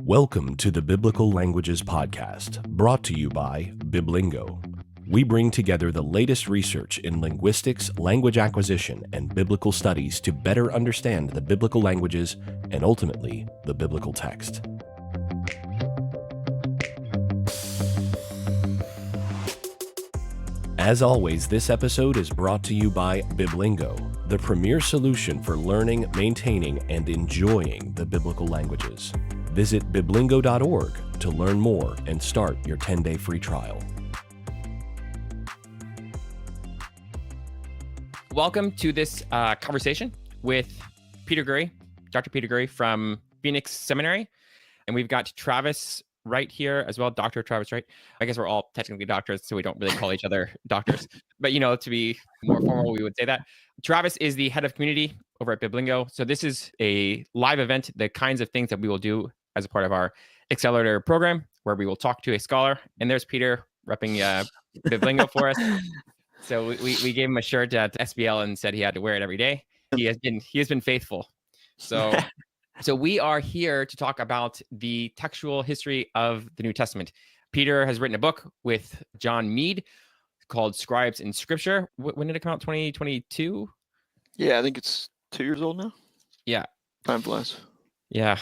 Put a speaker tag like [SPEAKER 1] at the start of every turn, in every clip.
[SPEAKER 1] Welcome to the Biblical Languages Podcast, brought to you by Biblingo. We bring together the latest research in linguistics, language acquisition, and biblical studies to better understand the biblical languages and ultimately the biblical text. As always, this episode is brought to you by Biblingo, the premier solution for learning, maintaining, and enjoying the biblical languages. Visit biblingo.org to learn more and start your 10-day free trial.
[SPEAKER 2] Welcome to this conversation with Peter Gurry, Dr. Peter Gurry from Phoenix Seminary. And we've got Travis Wright here as well, Dr. Travis Wright. I guess we're all technically doctors, so we don't really call each other doctors. But, to be more formal, we would say that. Travis is the head of community over at Biblingo. So this is a live event, the kinds of things that we will do as a part of our accelerator program, where we will talk to a scholar. And there's Peter repping Biblingo for us. So we gave him a shirt at SBL and said he had to wear it every day. He has been faithful. So we are here to talk about the textual history of the New Testament. Peter has written a book with John Mead called Scribes in Scripture. When did it come out? 2022? Yeah,
[SPEAKER 3] I think it's 2 years old now.
[SPEAKER 2] Yeah.
[SPEAKER 3] Time flies.
[SPEAKER 2] Yeah,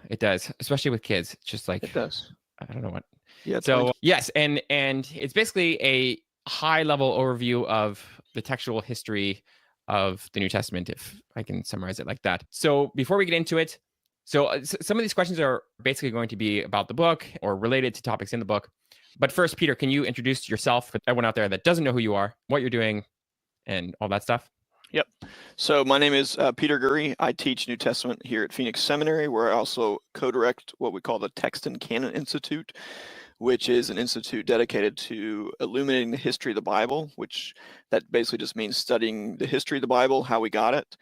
[SPEAKER 2] it does, especially with kids. It's just like,
[SPEAKER 3] it does.
[SPEAKER 2] I don't know what.
[SPEAKER 3] Yeah.
[SPEAKER 2] So yes, and it's basically a high-level overview of the textual history of the New Testament, if I can summarize it like that. So before we get into it, some of these questions are basically going to be about the book or related to topics in the book. But first, Peter, can you introduce yourself for everyone out there that doesn't know who you are, what you're doing, and all that stuff?
[SPEAKER 3] Yep. So my name is Peter Gurry. I teach New Testament here at Phoenix Seminary, where I also co-direct what we call the Text and Canon Institute, which is an institute dedicated to illuminating the history of the Bible, which that basically just means studying the history of the Bible, how we got it,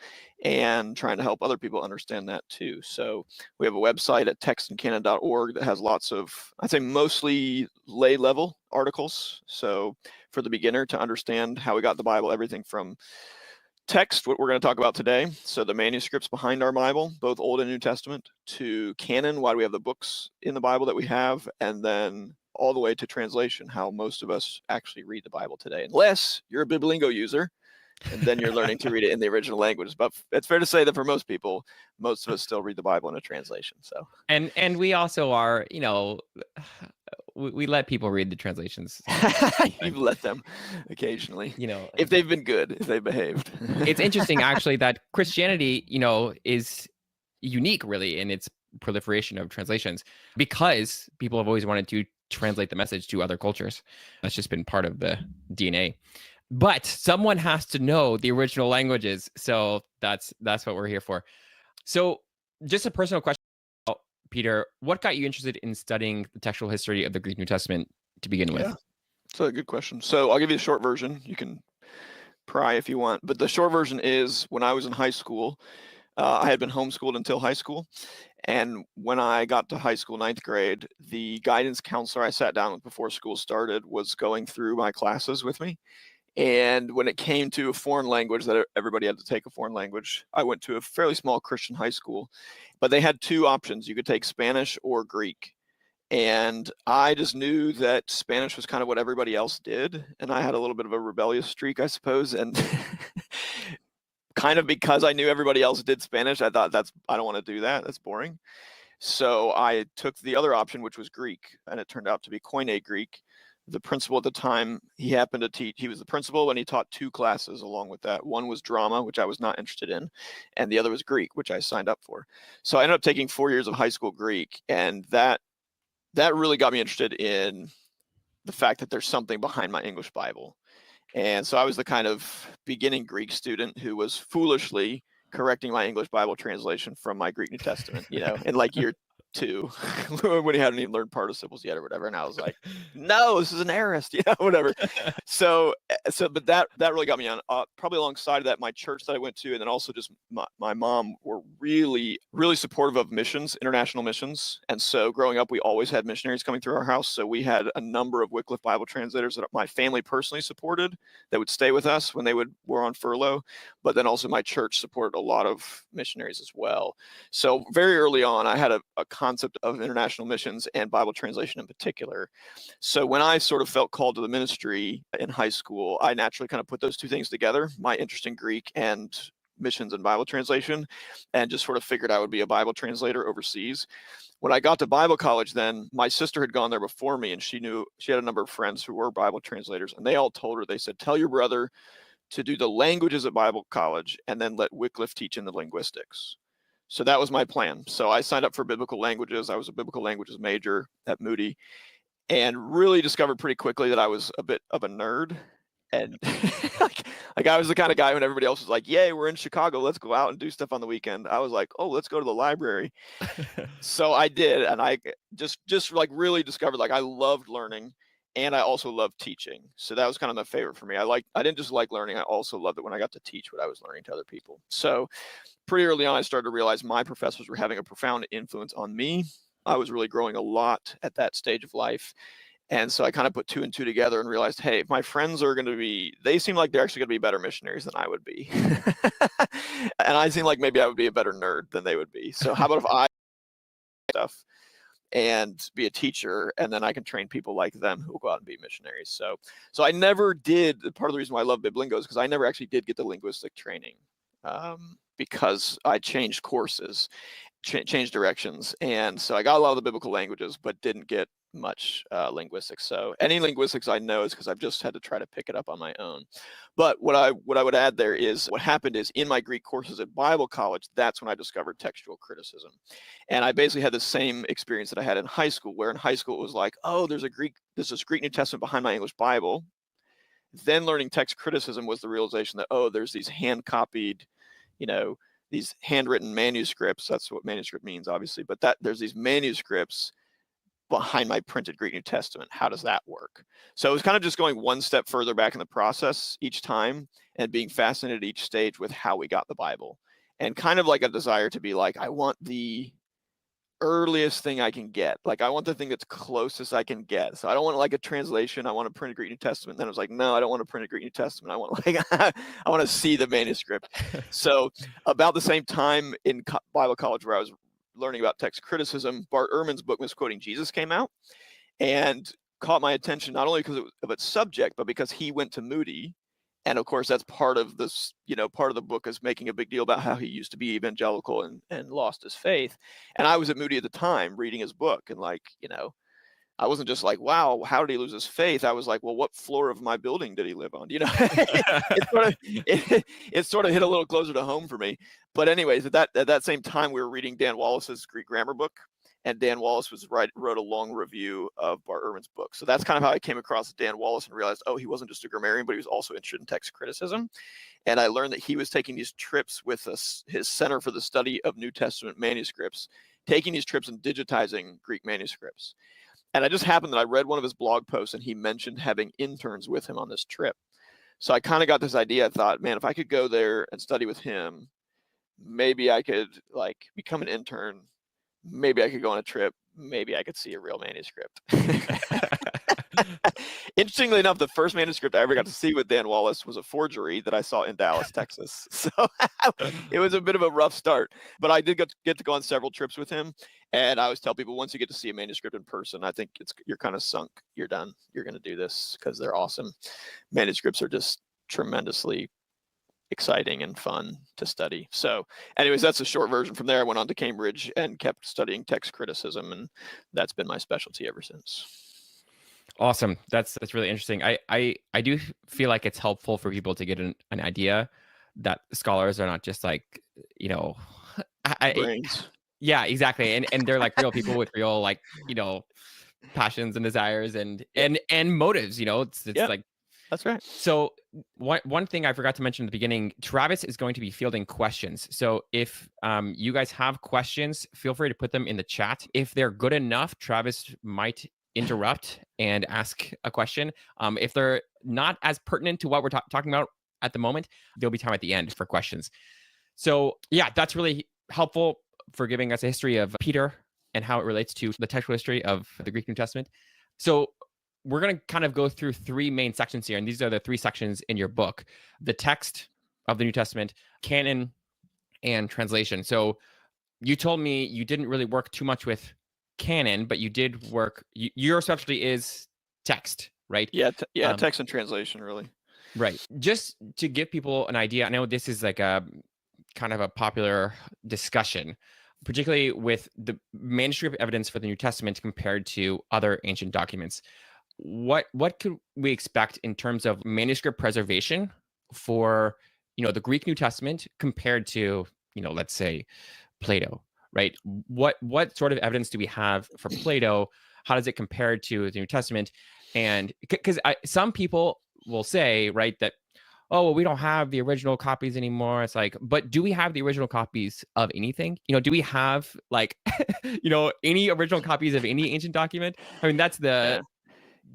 [SPEAKER 3] and trying to help other people understand that too. So we have a website at textandcanon.org that has lots of, I'd say mostly lay level articles. So for the beginner to understand how we got the Bible, everything from text, what we're going to talk about today, so the manuscripts behind our Bible, both Old and New Testament, to canon, why do we have the books in the Bible that we have, and then all the way to translation, how most of us actually read the Bible today, unless you're a Biblingo user, and then you're learning to read it in the original language. But it's fair to say that for most people, most of us still read the Bible in a translation. So
[SPEAKER 2] and we also are, we let people read the translations.
[SPEAKER 3] You've let them occasionally, if they've been good, if they behaved.
[SPEAKER 2] It's interesting, actually, that Christianity, is unique, really, in its proliferation of translations, because people have always wanted to translate the message to other cultures. That's just been part of the DNA. But someone has to know the original languages, so that's what we're here for. So, just a personal question, Peter, what got you interested in studying the textual history of the Greek New Testament to begin with?
[SPEAKER 3] So a good question. So I'll give you the short version. You can pry if you want, but the short version is when I was in high school, I had been homeschooled until high school. And when I got to high school, 9th grade, the guidance counselor I sat down with before school started was going through my classes with me. And when it came to a foreign language, that everybody had to take a foreign language, I went to a fairly small Christian high school, but they had two options. You could take Spanish or Greek. And I just knew that Spanish was kind of what everybody else did. And I had a little bit of a rebellious streak, I suppose. And kind of because I knew everybody else did Spanish, I thought I don't want to do that. That's boring. So I took the other option, which was Greek. And it turned out to be Koine Greek. The principal at the time, he happened to teach, he was the principal, and he taught two classes along with that. One was drama, which I was not interested in, and the other was Greek, which I signed up for. So I ended up taking 4 years of high school Greek, and that really got me interested in the fact that there's something behind my English Bible. And so I was the kind of beginning Greek student who was foolishly correcting my English Bible translation from my Greek New Testament, in like year 2, when he hadn't even learned participles yet or whatever. And I was like, no, this is an aorist, whatever. So, but that really got me on. Probably alongside of that, my church that I went to, and then also just my mom were really, really supportive of missions, international missions. And so growing up, we always had missionaries coming through our house. So we had a number of Wycliffe Bible translators that my family personally supported that would stay with us when they were on furlough. But then also my church supported a lot of missionaries as well. So very early on, I had a concept of international missions and Bible translation in particular. So when I sort of felt called to the ministry in high school, I naturally kind of put those two things together, my interest in Greek and missions and Bible translation, and just sort of figured I would be a Bible translator overseas. When I got to Bible college, then my sister had gone there before me, and she had a number of friends who were Bible translators, and they all told her, they said, tell your brother to do the languages at Bible college and then let Wycliffe teach in the linguistics. So that was my plan. So I signed up for biblical languages. I was a biblical languages major at Moody, and really discovered pretty quickly that I was a bit of a nerd. And like I was the kind of guy when everybody else was like, yay, we're in Chicago, let's go out and do stuff on the weekend. I was like, oh, let's go to the library. So I did. And I just like really discovered, like, I loved learning and I also loved teaching. So that was kind of my favorite for me. I didn't just like learning. I also loved it when I got to teach what I was learning to other people. So pretty early on, I started to realize my professors were having a profound influence on me. I was really growing a lot at that stage of life. And so I kind of put 2 and 2 together and realized, hey, my friends are going to they seem like they're actually going to be better missionaries than I would be. And I seem like maybe I would be a better nerd than they would be. So how about if I stuff and be a teacher, and then I can train people like them who will go out and be missionaries. So I never did, part of the reason why I love Biblingo is because I never actually did get the linguistic training, because I changed courses, changed directions. And so I got a lot of the biblical languages, but didn't get much linguistics. So any linguistics I know is because I've just had to try to pick it up on my own. But what I would add there is what happened is in my Greek courses at Bible college, that's when I discovered textual criticism. And I basically had the same experience that I had in high school, where in high school it was like, oh, there's this Greek New Testament behind my English Bible. Then learning text criticism was the realization that, oh, there's these hand copied, these handwritten manuscripts. That's what manuscript means, obviously, but there's these manuscripts behind my printed Greek New Testament. How does that work? So it was kind of just going one step further back in the process each time and being fascinated at each stage with how we got the Bible, and kind of like a desire to be like, I want the earliest thing I can get. Like, I want the thing that's closest I can get. So I don't want like a translation. I want to print a Greek New Testament. Then I was like, no, I don't want to print a Greek New Testament. I want I want to see the manuscript. So about the same time in Bible college where I was learning about text criticism, Bart Ehrman's book Misquoting Jesus came out and caught my attention, not only because of its subject, but because he went to Moody. And of course, that's part of this, part of the book is making a big deal about how he used to be evangelical and lost his faith. And I was at Moody at the time reading his book, and I wasn't just like, wow, how did he lose his faith? I was like, well, what floor of my building did he live on? It sort of hit a little closer to home for me. But anyways, at that same time, we were reading Dan Wallace's Greek grammar book, and Dan Wallace wrote a long review of Bart Ehrman's book. So that's kind of how I came across Dan Wallace and realized, oh, he wasn't just a grammarian, but he was also interested in text criticism. And I learned that he was taking these trips with his Center for the Study of New Testament Manuscripts, taking these trips and digitizing Greek manuscripts. And it just happened that I read one of his blog posts and he mentioned having interns with him on this trip. So I kind of got this idea. I thought, man, if I could go there and study with him, maybe I could become an intern. Maybe I could go on a trip. Maybe I could see a real manuscript. Interestingly enough, the first manuscript I ever got to see with Dan Wallace was a forgery that I saw in Dallas, Texas. So it was a bit of a rough start, but I did get to go on several trips with him. And I always tell people, once you get to see a manuscript in person, I think you're kind of sunk. You're done. You're going to do this because they're awesome. Manuscripts are just tremendously exciting and fun to study. So anyways, that's a short version. From there, I went on to Cambridge and kept studying text criticism, and that's been my specialty ever since.
[SPEAKER 2] Awesome. That's really interesting. I do feel like it's helpful for people to get an idea that scholars are not just like,
[SPEAKER 3] brains.
[SPEAKER 2] Yeah, exactly. And they're like real people with real passions and desires and motives, it's like.
[SPEAKER 3] That's right.
[SPEAKER 2] So one thing I forgot to mention at the beginning, Travis is going to be fielding questions. So if you guys have questions, feel free to put them in the chat. If they're good enough, Travis might interrupt and ask a question. If they're not as pertinent to what we're talking about at the moment, there'll be time at the end for questions. So yeah, that's really helpful for giving us a history of Peter and how it relates to the textual history of the Greek New Testament. So we're going to kind of go through 3 main sections here, and these are the 3 sections in your book: the text of the New Testament, canon, and translation. So you told me you didn't really work too much with Canon, but you did work. Your specialty is text, right?
[SPEAKER 3] Yeah, text and translation, really.
[SPEAKER 2] Right. Just to give people an idea, I know this is like a kind of a popular discussion, particularly with the manuscript evidence for the New Testament compared to other ancient documents. What could we expect in terms of manuscript preservation for the Greek New Testament compared to let's say Plato, right? What sort of evidence do we have for Plato? How does it compare to the New Testament? And because some people will say, right, that oh well, we don't have the original copies anymore. It's like, but do we have the original copies of anything? Do we have like any original copies of any ancient document? I mean, that's the
[SPEAKER 3] Yeah.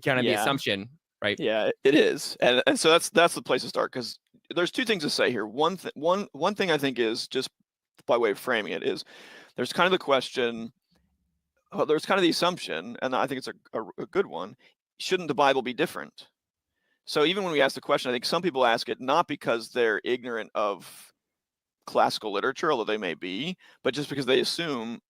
[SPEAKER 2] kind of the
[SPEAKER 3] Yeah.
[SPEAKER 2] assumption, right?
[SPEAKER 3] Yeah, it is, and so that's the place to start, because there's two things to say here. One thing I think is, just by way of framing it, is there's kind of the question, there's kind of the assumption, and I think it's a good one. Shouldn't the Bible be different? So even when we ask the question, I think some people ask it not because they're ignorant of classical literature, although they may be, but just because they assume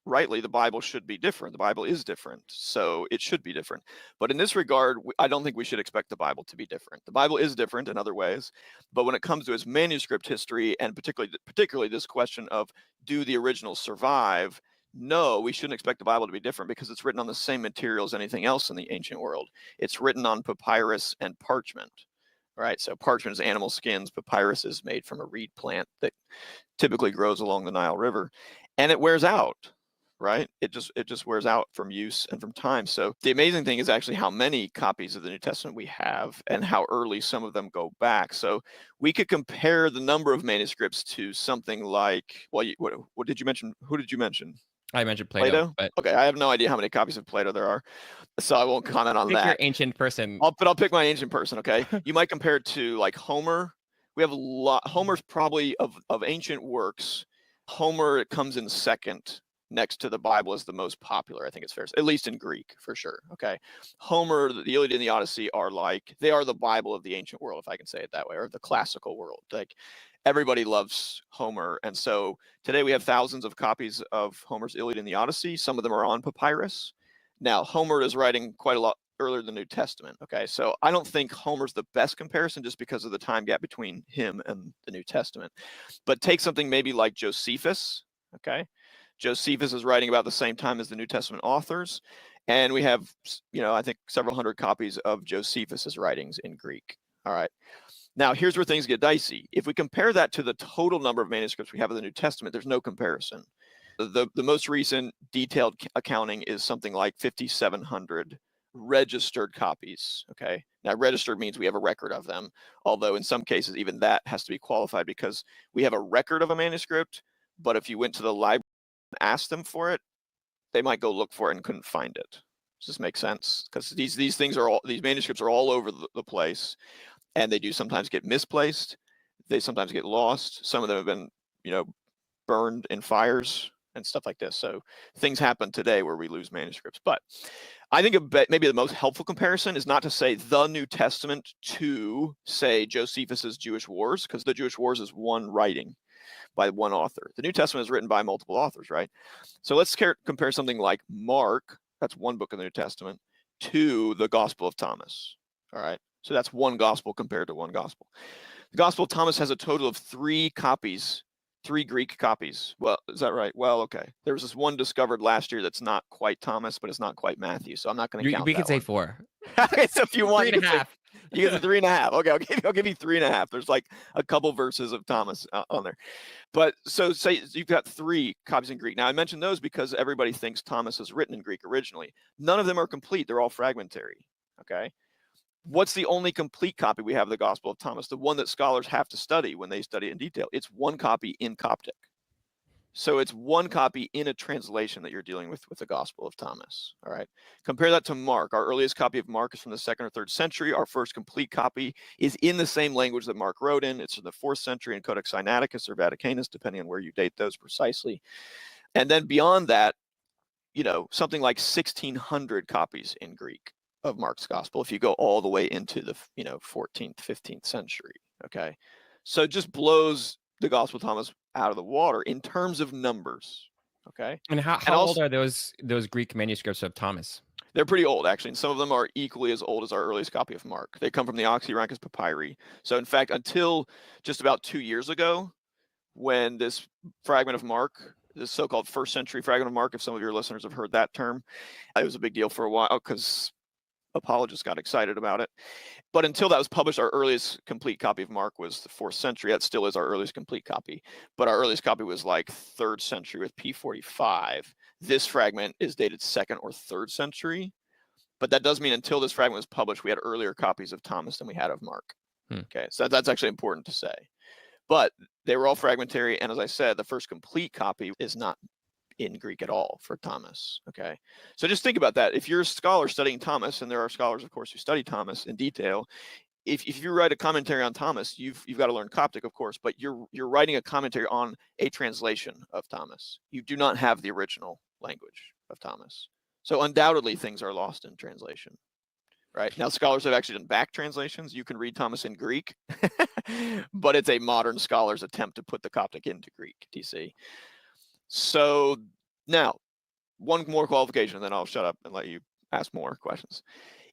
[SPEAKER 3] rightly the Bible should be different. The Bible is different, so it should be different. But in this regard, I don't think we should expect the Bible to be different. The Bible is different in other ways, but when it comes to its manuscript history, and particularly this question of do the originals survive, no, we shouldn't expect the Bible to be different, because it's written on the same material as anything else in the ancient world. It's written on papyrus and parchment. Right, so parchment is animal skins. Papyrus is made from a reed plant that typically grows along the Nile River, and it wears out. Right, it just wears out from use and from time. So the amazing thing is actually how many copies of the New Testament we have, and how early some of them go back. So we could compare the number of manuscripts to something like, well, what did you mention? Who did you mention?
[SPEAKER 2] I mentioned Plato. But
[SPEAKER 3] Okay, I have no idea how many copies of Plato there are, so I won't comment on
[SPEAKER 2] pick
[SPEAKER 3] that.
[SPEAKER 2] your ancient person.
[SPEAKER 3] I'll pick my ancient person. Okay, you might compare it to like Homer. We have a lot. Homer's probably of ancient works. Homer comes in second, next to the Bible, as the most popular. I think it's fair, at least in Greek, for sure. Okay, Homer, the Iliad and the Odyssey are the Bible of the ancient world, if I can say it that way, or the classical world. Like, everybody loves Homer, and so today we have thousands of copies of Homer's Iliad and the Odyssey. Some of them are on papyrus. Now, Homer is writing quite a lot earlier than the New Testament. Okay, so I don't think Homer's the best comparison, just because of the time gap between him and the New Testament. But take something maybe like Josephus. Okay, Josephus is writing about the same time as the New Testament authors, and we have, I think several hundred copies of Josephus's writings in Greek. All right. Now, here's where things get dicey. If we compare that to the total number of manuscripts we have of the New Testament, there's no comparison. The most recent detailed accounting is something like 5,700 registered copies. Okay, now registered means we have a record of them, although in some cases even that has to be qualified, because we have a record of a manuscript, but if you went to the library and asked them for it, they might go look for it and couldn't find it. Does this make sense? Because these manuscripts are all over the place, and they do sometimes get misplaced. They sometimes get lost. Some of them have been, burned in fires and stuff like this. So things happen today where we lose manuscripts. But I think maybe the most helpful comparison is not to say the New Testament to, say, Josephus's Jewish Wars, because the Jewish Wars is one writing by one author. The New Testament is written by multiple authors, right? So let's compare something like Mark, that's one book of the New Testament, to the Gospel of Thomas. All right, so that's one gospel compared to one gospel. The Gospel of Thomas has a total of 3 copies. 3 Greek copies. Well, is that right? Well, okay. There was this one discovered last year that's not quite Thomas, but it's not quite Matthew, so I'm not going to count that.
[SPEAKER 2] We could say
[SPEAKER 3] one.
[SPEAKER 2] 4.
[SPEAKER 3] So if you want,
[SPEAKER 2] 3.5.
[SPEAKER 3] You get the 3.5. Okay, I'll give you 3.5. There's like a couple verses of Thomas on there. But so say you've got 3 copies in Greek. Now I mentioned those because everybody thinks Thomas is written in Greek originally. None of them are complete. They're all fragmentary. Okay. What's the only complete copy we have of the Gospel of Thomas? The one that scholars have to study when they study in detail. It's one copy in Coptic. So it's one copy in a translation that you're dealing with the Gospel of Thomas. All right. Compare that to Mark. Our earliest copy of Mark is from the 2nd or 3rd century. Our first complete copy is in the same language that Mark wrote in. It's in the 4th century in Codex Sinaiticus or Vaticanus, depending on where you date those precisely. And then beyond that, something like 1,600 copies in Greek of Mark's gospel, if you go all the way into the 14th, 15th century. Okay, so it just blows the Gospel of Thomas out of the water in terms of numbers. Okay.
[SPEAKER 2] And how
[SPEAKER 3] also,
[SPEAKER 2] old are those Greek manuscripts of Thomas?
[SPEAKER 3] They're pretty old, actually, and some of them are equally as old as our earliest copy of Mark. They come from the Oxyrhynchus papyri. So, in fact, until just about 2 years ago, when this fragment of Mark, this so-called first century fragment of Mark, if some of your listeners have heard that term, it was a big deal for a while because apologists got excited about it. But until that was published, our earliest complete copy of Mark was the 4th century. That still is our earliest complete copy. But our earliest copy was like 3rd century with P45. This fragment is dated 2nd or 3rd century. But that does mean until this fragment was published, we had earlier copies of Thomas than we had of Mark. Okay, so that's actually important to say. But they were all fragmentary. And as I said, the first complete copy is not in Greek at all for Thomas. Okay, so just think about that. If you're a scholar studying Thomas, and there are scholars, of course, who study Thomas in detail, if you write a commentary on Thomas, you've got to learn Coptic, of course, but you're writing a commentary on a translation of Thomas. You do not have the original language of Thomas. So undoubtedly things are lost in translation. Right now, scholars have actually done back translations. You can read Thomas in Greek, but it's a modern scholar's attempt to put the Coptic into Greek. Do you see? So now, one more qualification, and then I'll shut up and let you ask more questions.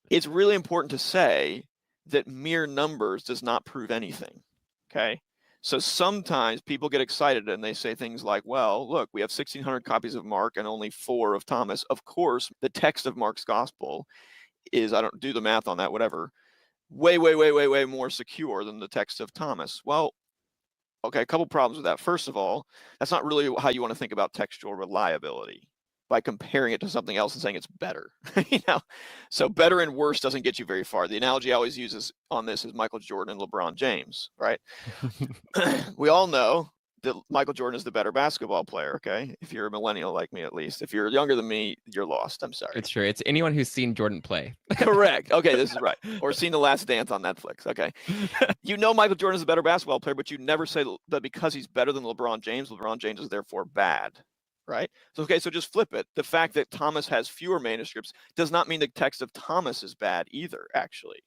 [SPEAKER 3] It's really important to say that mere numbers does not prove anything. Okay, so sometimes people get excited and they say things like, well, look, we have 1,600 copies of Mark and only 4 of Thomas. Of course, the text of Mark's gospel is, I don't do the math on that, whatever, way more secure than the text of Thomas. Well, okay, a couple problems with that. First of all, that's not really how you want to think about textual reliability, by comparing it to something else and saying it's better. So better and worse doesn't get you very far. The analogy I always use on this is Michael Jordan and LeBron James, right? We all know that Michael Jordan is the better basketball player, okay? If you're a millennial like me, at least. If you're younger than me, you're lost. I'm sorry.
[SPEAKER 2] It's true. It's anyone who's seen Jordan play.
[SPEAKER 3] Correct. Okay, this is right. Or seen The Last Dance on Netflix, okay? You know Michael Jordan is a better basketball player, but you never say that because he's better than LeBron James is therefore bad, right? So, okay, so just flip it. The fact that Thomas has fewer manuscripts does not mean the text of Thomas is bad either, actually,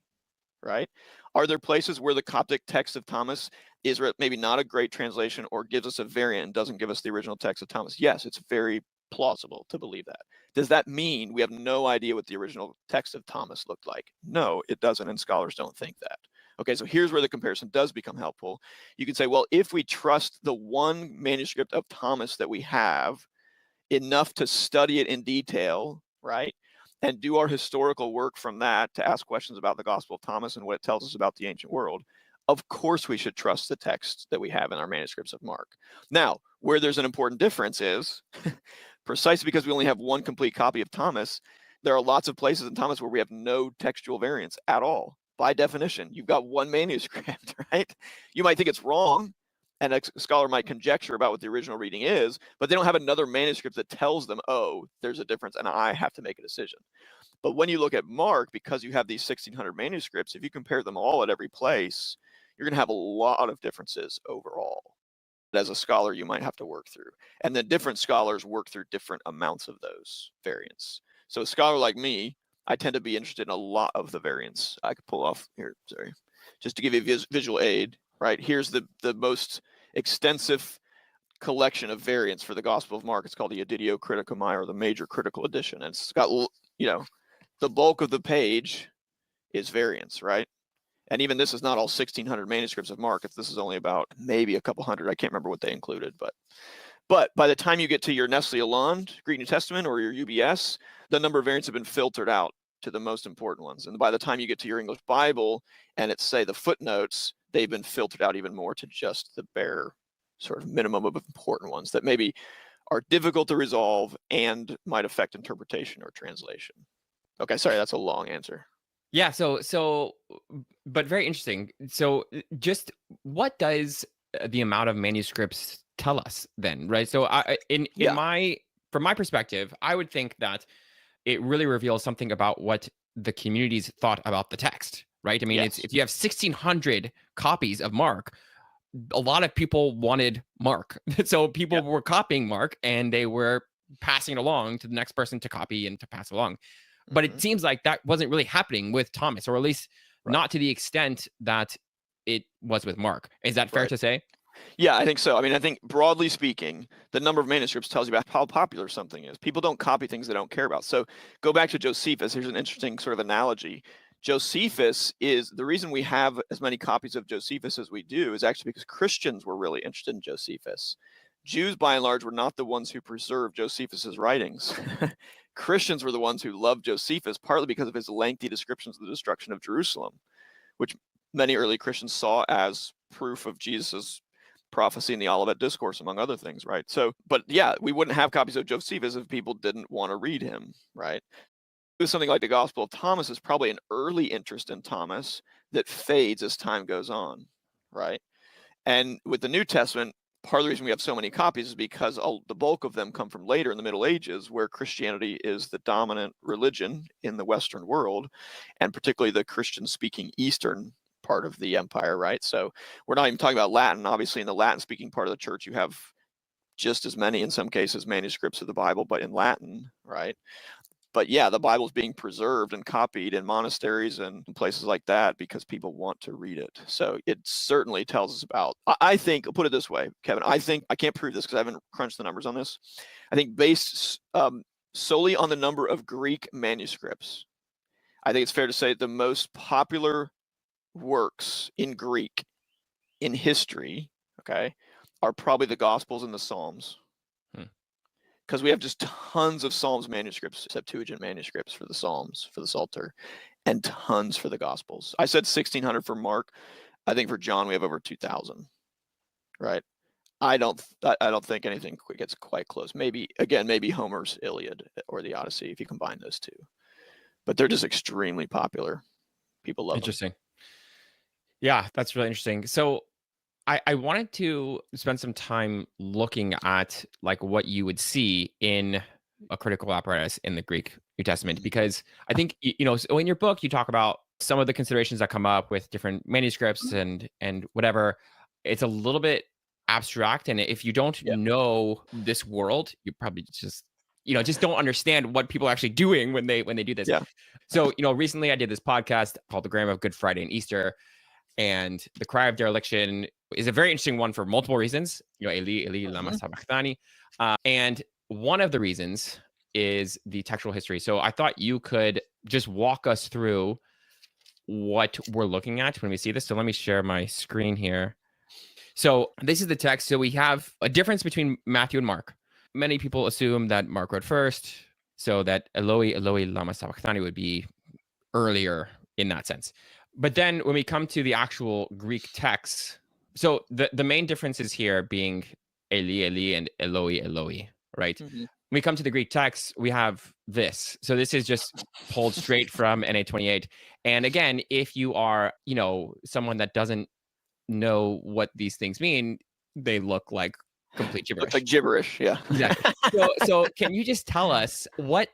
[SPEAKER 3] right? Are there places where the Coptic text of Thomas is maybe not a great translation or gives us a variant and doesn't give us the original text of Thomas? Yes, it's very plausible to believe that. Does that mean we have no idea what the original text of Thomas looked like? No, it doesn't, and scholars don't think that. Okay, so here's where the comparison does become helpful. You can say, well, if we trust the one manuscript of Thomas that we have enough to study it in detail, right, and do our historical work from that to ask questions about the Gospel of Thomas and what it tells us about the ancient world, of course we should trust the text that we have in our manuscripts of Mark. Now, where there's an important difference is, precisely because we only have one complete copy of Thomas, there are lots of places in Thomas where we have no textual variants at all. By definition, you've got one manuscript, right? You might think it's wrong, and a scholar might conjecture about what the original reading is, but they don't have another manuscript that tells them, oh, there's a difference, and I have to make a decision. But when you look at Mark, because you have these 1,600 manuscripts, if you compare them all at every place, you're going to have a lot of differences overall. As a scholar, you might have to work through. And then different scholars work through different amounts of those variants. So a scholar like me, I tend to be interested in a lot of the variants. I could pull off here, sorry, just to give you a visual aid, right? Here's the most extensive collection of variants for the Gospel of Mark. It's called the Editio Criticum, or the Major Critical Edition. And it's got, the bulk of the page is variants, right? And even this is not all 1,600 manuscripts of Mark. This is only about maybe a couple hundred. I can't remember what they included, but by the time you get to your Nestle Aland Greek New Testament or your UBS, the number of variants have been filtered out to the most important ones. And by the time you get to your English Bible and it's, say, the footnotes, they've been filtered out even more to just the bare sort of minimum of important ones that maybe are difficult to resolve and might affect interpretation or translation. Okay, sorry, that's a long answer.
[SPEAKER 2] Yeah, so but very interesting. So just what does the amount of manuscripts tell us then, right? So from my perspective, I would think that it really reveals something about what the communities thought about the text, right? I mean,
[SPEAKER 3] Yes.
[SPEAKER 2] if you have 1,600 copies of Mark, a lot of people wanted Mark. So people were copying Mark and they were passing it along to the next person to copy and to pass along. But it seems like that wasn't really happening with Thomas, or at least not to the extent that it was with Mark. Is that fair to say?
[SPEAKER 3] Yeah, I think so. I mean, I think broadly speaking, the number of manuscripts tells you about how popular something is. People don't copy things they don't care about. So go back to Josephus. Here's an interesting sort of analogy. Josephus is the reason we have as many copies of Josephus as we do is actually because Christians were really interested in Josephus. Jews, by and large, were not the ones who preserved Josephus's writings. Christians were the ones who loved Josephus, partly because of his lengthy descriptions of the destruction of Jerusalem, which many early Christians saw as proof of Jesus's prophecy in the Olivet Discourse, among other things, right? So, but yeah, we wouldn't have copies of Josephus if people didn't want to read him, right? With something like the Gospel of Thomas is probably an early interest in Thomas that fades as time goes on, right? And with the New Testament, part of the reason we have so many copies is because the bulk of them come from later in the Middle Ages, where Christianity is the dominant religion in the Western world, and particularly the Christian-speaking Eastern part of the empire, right? So we're not even talking about Latin. Obviously, in the Latin-speaking part of the church, you have just as many, in some cases, manuscripts of the Bible, but in Latin, right? But yeah, the Bible's being preserved and copied in monasteries and places like that because people want to read it. So it certainly tells us about, I think, I'll put it this way, Kevin, I think, I can't prove this because I haven't crunched the numbers on this. I think based solely on the number of Greek manuscripts, I think it's fair to say the most popular works in Greek in history, okay, are probably the Gospels and the Psalms. Because we have just tons of Psalms manuscripts, Septuagint manuscripts for the Psalms, for the Psalter, and tons for the Gospels. I said 1,600 for Mark. I think for John we have over 2,000, right? I don't think anything gets quite close. Maybe Homer's Iliad or the Odyssey if you combine those two. But they're just extremely popular. People love them.
[SPEAKER 2] Interesting. Yeah, that's really interesting. So I wanted to spend some time looking at like what you would see in a critical apparatus in the Greek New Testament, because I think, so in your book, you talk about some of the considerations that come up with different manuscripts and whatever. It's a little bit abstract. And if you don't know this world, you probably just don't understand what people are actually doing when they do this.
[SPEAKER 3] Yeah.
[SPEAKER 2] So, recently I did this podcast called The Grammar of Good Friday and Easter. And the cry of dereliction is a very interesting one for multiple reasons. Eli, Eli, lama sabachthani. And one of the reasons is the textual history. So I thought you could just walk us through what we're looking at when we see this. So let me share my screen here. So this is the text. So we have a difference between Matthew and Mark. Many people assume that Mark wrote first, so that Eloi, Eloi, lama sabachthani would be earlier in that sense. But then when we come to the actual Greek text, so the main differences here being Eli, Eli, and Eloi, Eloi, right?
[SPEAKER 3] Mm-hmm.
[SPEAKER 2] When we come to the Greek text, we have this. So this is just pulled straight from NA28. And again, if you are, someone that doesn't know what these things mean, they look like complete gibberish.
[SPEAKER 3] Looks like gibberish, yeah.
[SPEAKER 2] Exactly. So can you just tell us, what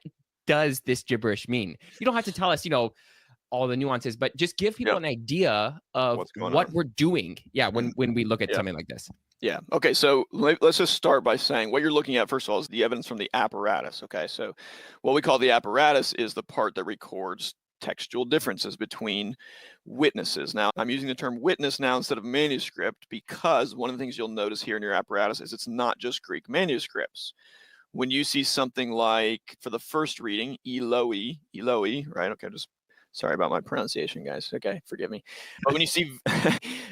[SPEAKER 2] does this gibberish mean? You don't have to tell us, all the nuances, but just give people an idea of what we're doing. Yeah, when we look at something like this.
[SPEAKER 3] Yeah. Okay. So let's just start by saying what you're looking at, first of all, is the evidence from the apparatus. Okay. So what we call the apparatus is the part that records textual differences between witnesses. Now, I'm using the term witness now instead of manuscript because one of the things you'll notice here in your apparatus is it's not just Greek manuscripts. When you see something like, for the first reading, Eloi, right? Okay, sorry about my pronunciation, guys. Okay, forgive me. But when you see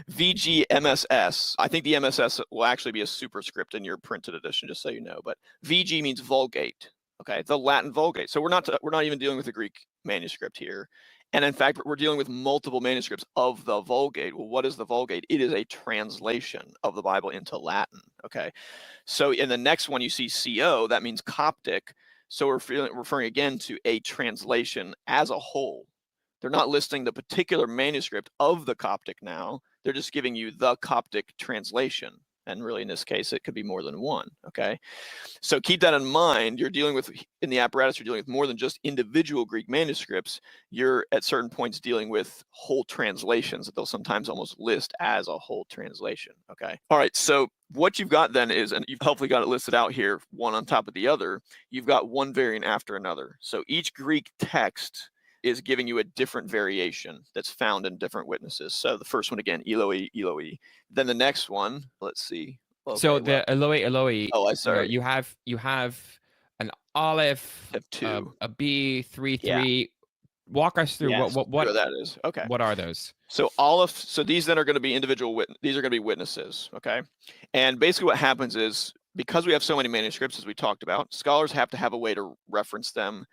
[SPEAKER 3] VG-MSS, I think the MSS will actually be a superscript in your printed edition, just so you know. But VG means Vulgate, okay? The Latin Vulgate. So we're not even dealing with a Greek manuscript here. And in fact, we're dealing with multiple manuscripts of the Vulgate. Well, what is the Vulgate? It is a translation of the Bible into Latin, okay? So in the next one, you see CO, that means Coptic. So we're referring again to a translation as a whole. They're not listing the particular manuscript of the Coptic now. They're just giving you the Coptic translation. And really, in this case, it could be more than one, okay? So keep that in mind. You're dealing with, in the apparatus, you're dealing with more than just individual Greek manuscripts. You're, at certain points, dealing with whole translations that they'll sometimes almost list as a whole translation, okay? All right, so what you've got then is, and you've hopefully got it listed out here, one on top of the other, you've got one variant after another. So each Greek text is giving you a different variation that's found in different witnesses. So the first one again, Eloi, Eloi. Then the next one, let's see. Okay,
[SPEAKER 2] so the Eloi, Eloi.
[SPEAKER 3] Oh, I'm
[SPEAKER 2] You know,
[SPEAKER 3] sorry.
[SPEAKER 2] you have an Aleph,
[SPEAKER 3] I have two.
[SPEAKER 2] a B, 3,
[SPEAKER 3] Yeah.
[SPEAKER 2] 3. Walk us through
[SPEAKER 3] Yes,
[SPEAKER 2] what
[SPEAKER 3] that is. Okay.
[SPEAKER 2] what are those?
[SPEAKER 3] So Aleph, so these then are going to be these are going to be witnesses, okay? And basically what happens is, because we have so many manuscripts, as we talked about, scholars have to have a way to reference them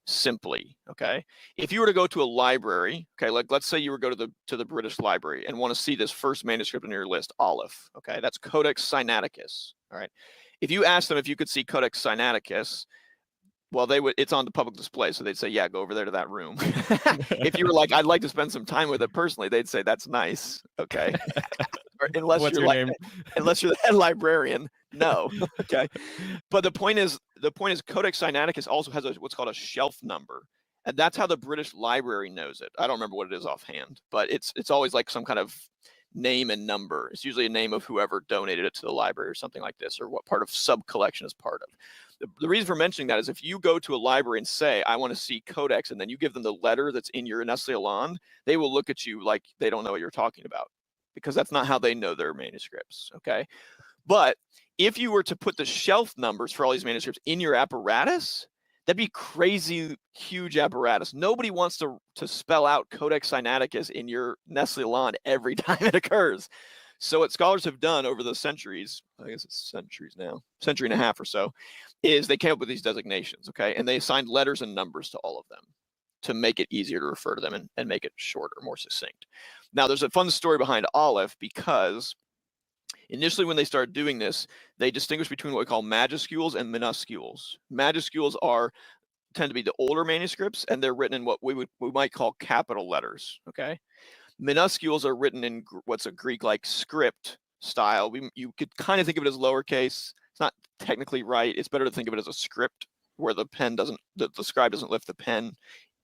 [SPEAKER 3] simply, okay? If you were to go to a library, okay, like let's say you were to go to the British Library and want to see this first manuscript on your list, Aleph, okay? That's Codex Sinaiticus, all right? If you ask them if you could see Codex Sinaiticus, well, it's on the public display, so they'd say, yeah, go over there to that room. If you were like, I'd like to spend some time with it personally, they'd say, that's nice, okay? Unless
[SPEAKER 2] What's
[SPEAKER 3] you're
[SPEAKER 2] your
[SPEAKER 3] like,
[SPEAKER 2] name?
[SPEAKER 3] unless you're the head librarian, no, okay? But the point is, Codex Sinaiticus also has what's called a shelf number, and that's how the British Library knows it. I don't remember what it is offhand, but it's always like some kind of name and number. It's usually a name of whoever donated it to the library or something like this, or what part of sub collection is part of. The reason for mentioning that is if you go to a library and say, I want to see Codex, and then you give them the letter that's in your Nestle Aland, they will look at you like they don't know what you're talking about, because that's not how they know their manuscripts, okay? But if you were to put the shelf numbers for all these manuscripts in your apparatus, that'd be crazy, huge apparatus. Nobody wants to spell out Codex Sinaiticus in your Nestle Aland every time it occurs. So what scholars have done over the centuries, I guess it's centuries now, century and a half or so, is they came up with these designations, okay? And they assigned letters and numbers to all of them to make it easier to refer to them and make it shorter, more succinct. Now, there's a fun story behind Aleph, because initially when they started doing this, they distinguished between what we call majuscules and minuscules. Majuscules tend to be the older manuscripts, and they're written in what we might call capital letters, okay? Minuscules are written in what's a Greek-like script style. You could kind of think of it as lowercase. It's not technically right. It's better to think of it as a script, where the scribe doesn't lift the pen,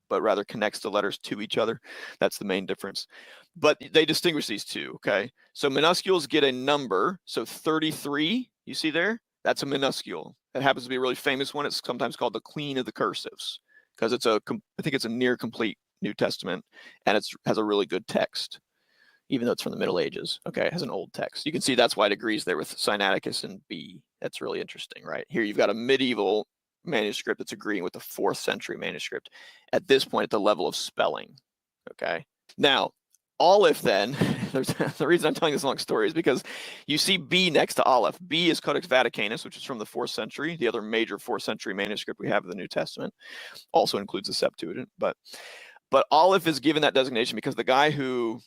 [SPEAKER 3] but rather connects the letters to each other. That's the main difference. But they distinguish these two, okay? So minuscules get a number. So 33, you see there? That's a minuscule. It happens to be a really famous one. It's sometimes called the Queen of the Cursives, because I think it's a near complete New Testament, and it has a really good text, even though it's from the Middle Ages. Okay, it has an old text. You can see that's why it agrees there with Sinaiticus and B. That's really interesting, right? Here you've got a medieval manuscript that's agreeing with the 4th century manuscript at this point at the level of spelling, okay? Now, Aleph then, the reason I'm telling this long story is because you see B next to Aleph. B is Codex Vaticanus, which is from the 4th century, the other major 4th century manuscript we have of the New Testament. Also includes the Septuagint, but Aleph is given that designation because the guy who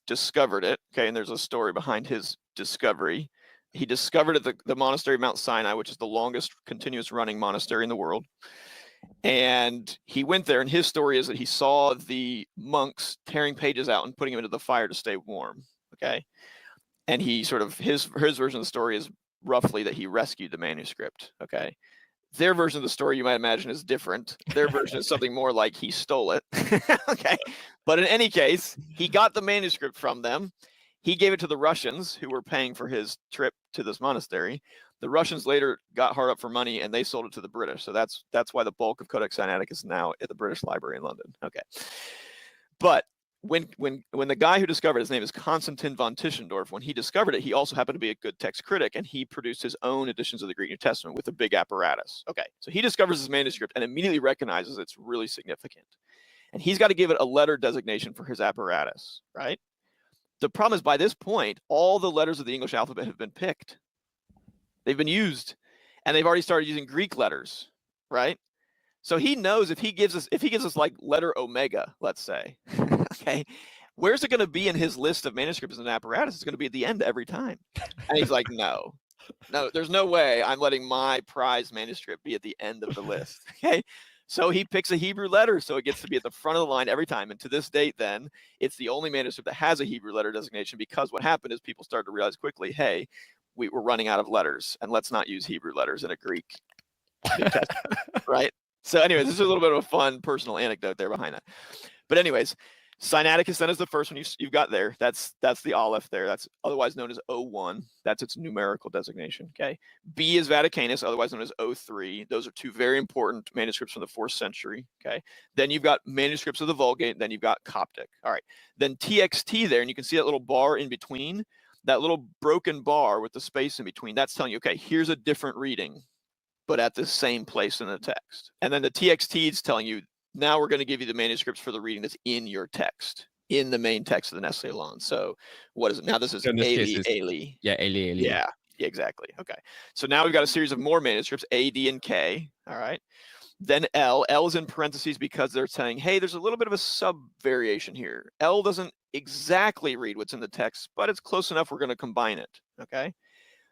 [SPEAKER 3] discovered it, okay, and there's a story behind his discovery. He discovered at the monastery of Mount Sinai, which is the longest continuous running monastery in the world. And he went there, and his story is that he saw the monks tearing pages out and putting them into the fire to stay warm, okay? And he sort of, his version of the story is roughly that he rescued the manuscript, okay? Their version of the story, you might imagine, is different. Their version is something more like he stole it, okay? But in any case, he got the manuscript from them. He gave it to the Russians, who were paying for his trip to this monastery. The Russians later got hard up for money, and they sold it to the British. So that's why the bulk of Codex Sinaiticus is now at the British Library in London. Okay, but when the guy who discovered, his name is Konstantin von Tischendorf, when he discovered it, he also happened to be a good text critic, and he produced his own editions of the Greek New Testament with a big apparatus. Okay, so he discovers this manuscript and immediately recognizes it's really significant, and he's got to give it a letter designation for his apparatus, right? The problem is, by this point, all the letters of the English alphabet have been picked. They've been used, and they've already started using Greek letters, right? So he knows if he gives us like letter omega, let's say, okay, where's it going to be in his list of manuscripts and apparatus? It's going to be at the end every time. And he's like, no, there's no way I'm letting my prize manuscript be at the end of the list. Okay. So he picks a Hebrew letter, so it gets to be at the front of the line every time. And to this date, then, it's the only manuscript that has a Hebrew letter designation, because what happened is people started to realize quickly, hey, we were running out of letters, and let's not use Hebrew letters in a Greek right? So anyways, this is a little bit of a fun personal anecdote there behind that. But anyways, Sinaiticus then is the first one you've got there. That's the Aleph there. That's otherwise known as O1. That's its numerical designation. Okay. B is Vaticanus, otherwise known as O3. Those are two very important manuscripts from the 4th century. Okay. Then you've got manuscripts of the Vulgate. Then you've got Coptic. All right. Then TXT there, and you can see that little bar in between, that little broken bar with the space in between. That's telling you, okay, here's a different reading, but at the same place in the text. And then the TXT is telling you, now we're going to give you the manuscripts for the reading that's in your text, in the main text of the Nestle Lawn. So what is it? Now this is Ailey.
[SPEAKER 2] Yeah, Ailey.
[SPEAKER 3] Yeah, exactly. Okay. So now we've got a series of more manuscripts, A, D, and K. All right. Then L. L is in parentheses because they're saying, hey, there's a little bit of a sub-variation here. L doesn't exactly read what's in the text, but it's close enough we're going to combine it. Okay.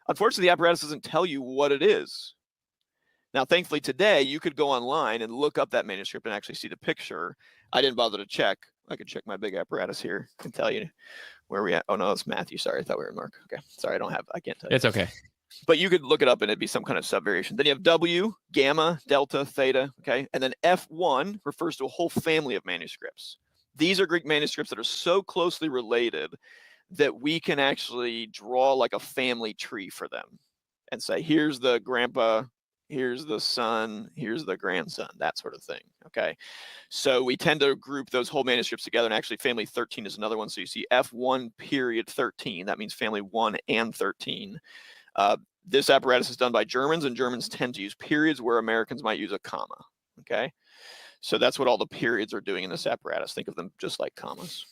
[SPEAKER 3] Unfortunately, the apparatus doesn't tell you what it is. Now, thankfully, today, you could go online and look up that manuscript and actually see the picture. I didn't bother to check. I could check my big apparatus here and tell you where we at. Oh, no, it's Matthew. Sorry, I thought we were in Mark. Okay. Sorry, I can't tell you.
[SPEAKER 2] It's okay.
[SPEAKER 3] But you could look it up and it'd be some kind of subvariation. Then you have W, gamma, delta, theta. Okay. And then F1 refers to a whole family of manuscripts. These are Greek manuscripts that are so closely related that we can actually draw like a family tree for them and say, here's the grandpa, here's the son, here's the grandson, that sort of thing. Okay. So we tend to group those whole manuscripts together, and actually family 13 is another one. So you see F1 period 13, that means family 1 and 13. This apparatus is done by Germans, and Germans tend to use periods where Americans might use a comma. Okay. So that's what all the periods are doing in this apparatus. Think of them just like commas.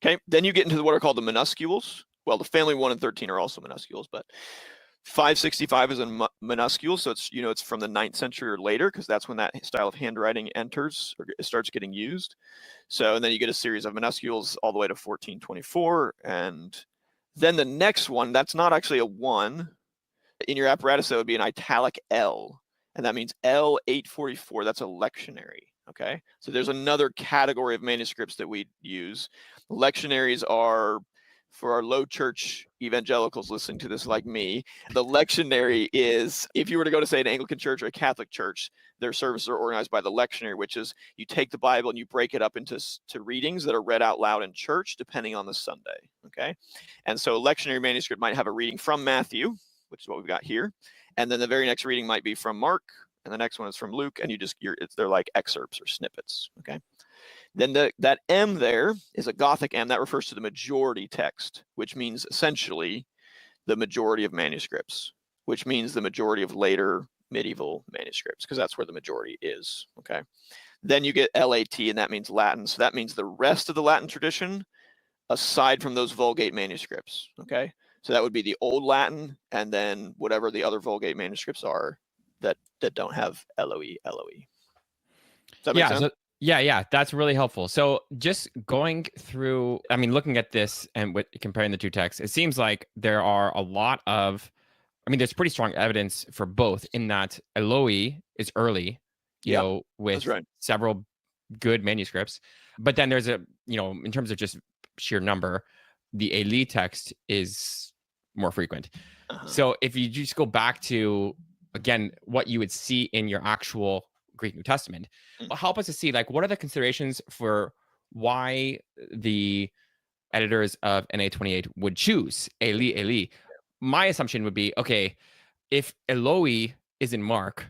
[SPEAKER 3] Okay. Then you get into what are called the minuscules. Well, the family 1 and 13 are also minuscules, but 565 is a minuscule, so it's from the 9th century or later, because that's when that style of handwriting enters or starts getting used. So, and then you get a series of minuscules all the way to 1424, and then the next one, that's not actually a 1 in your apparatus. That would be an italic L, and that means L844. That's a lectionary. Okay, so there's another category of manuscripts that we use. Lectionaries are, for our low church evangelicals listening to this like me, the lectionary is, if you were to go to, say, an Anglican church or a Catholic church, their services are organized by the lectionary, which is you take the Bible and you break it up into readings that are read out loud in church, depending on the Sunday. Okay. And so a lectionary manuscript might have a reading from Matthew, which is what we've got here. And then the very next reading might be from Mark, and the next one is from Luke, and they're like excerpts or snippets. Okay. Then that M there is a Gothic M. That refers to the majority text, which means essentially the majority of manuscripts, which means the majority of later medieval manuscripts, because that's where the majority is. Okay. Then you get LAT, and that means Latin. So that means the rest of the Latin tradition, aside from those Vulgate manuscripts. Okay. So that would be the Old Latin, and then whatever the other Vulgate manuscripts are that don't have LOE. Does that make sense?
[SPEAKER 2] Yeah, that's really helpful. So just going through, I mean, looking at this and comparing the two texts, it seems like there are a lot of, there's pretty strong evidence for both, in that Eloi is early, with several good manuscripts. But then there's in terms of just sheer number, the Eli text is more frequent. So if you just go back to, again, what you would see in your actual Greek New Testament, help us to see, like, what are the considerations for why the editors of NA28 would choose Eli. My assumption would be, okay, if Eloi is in Mark,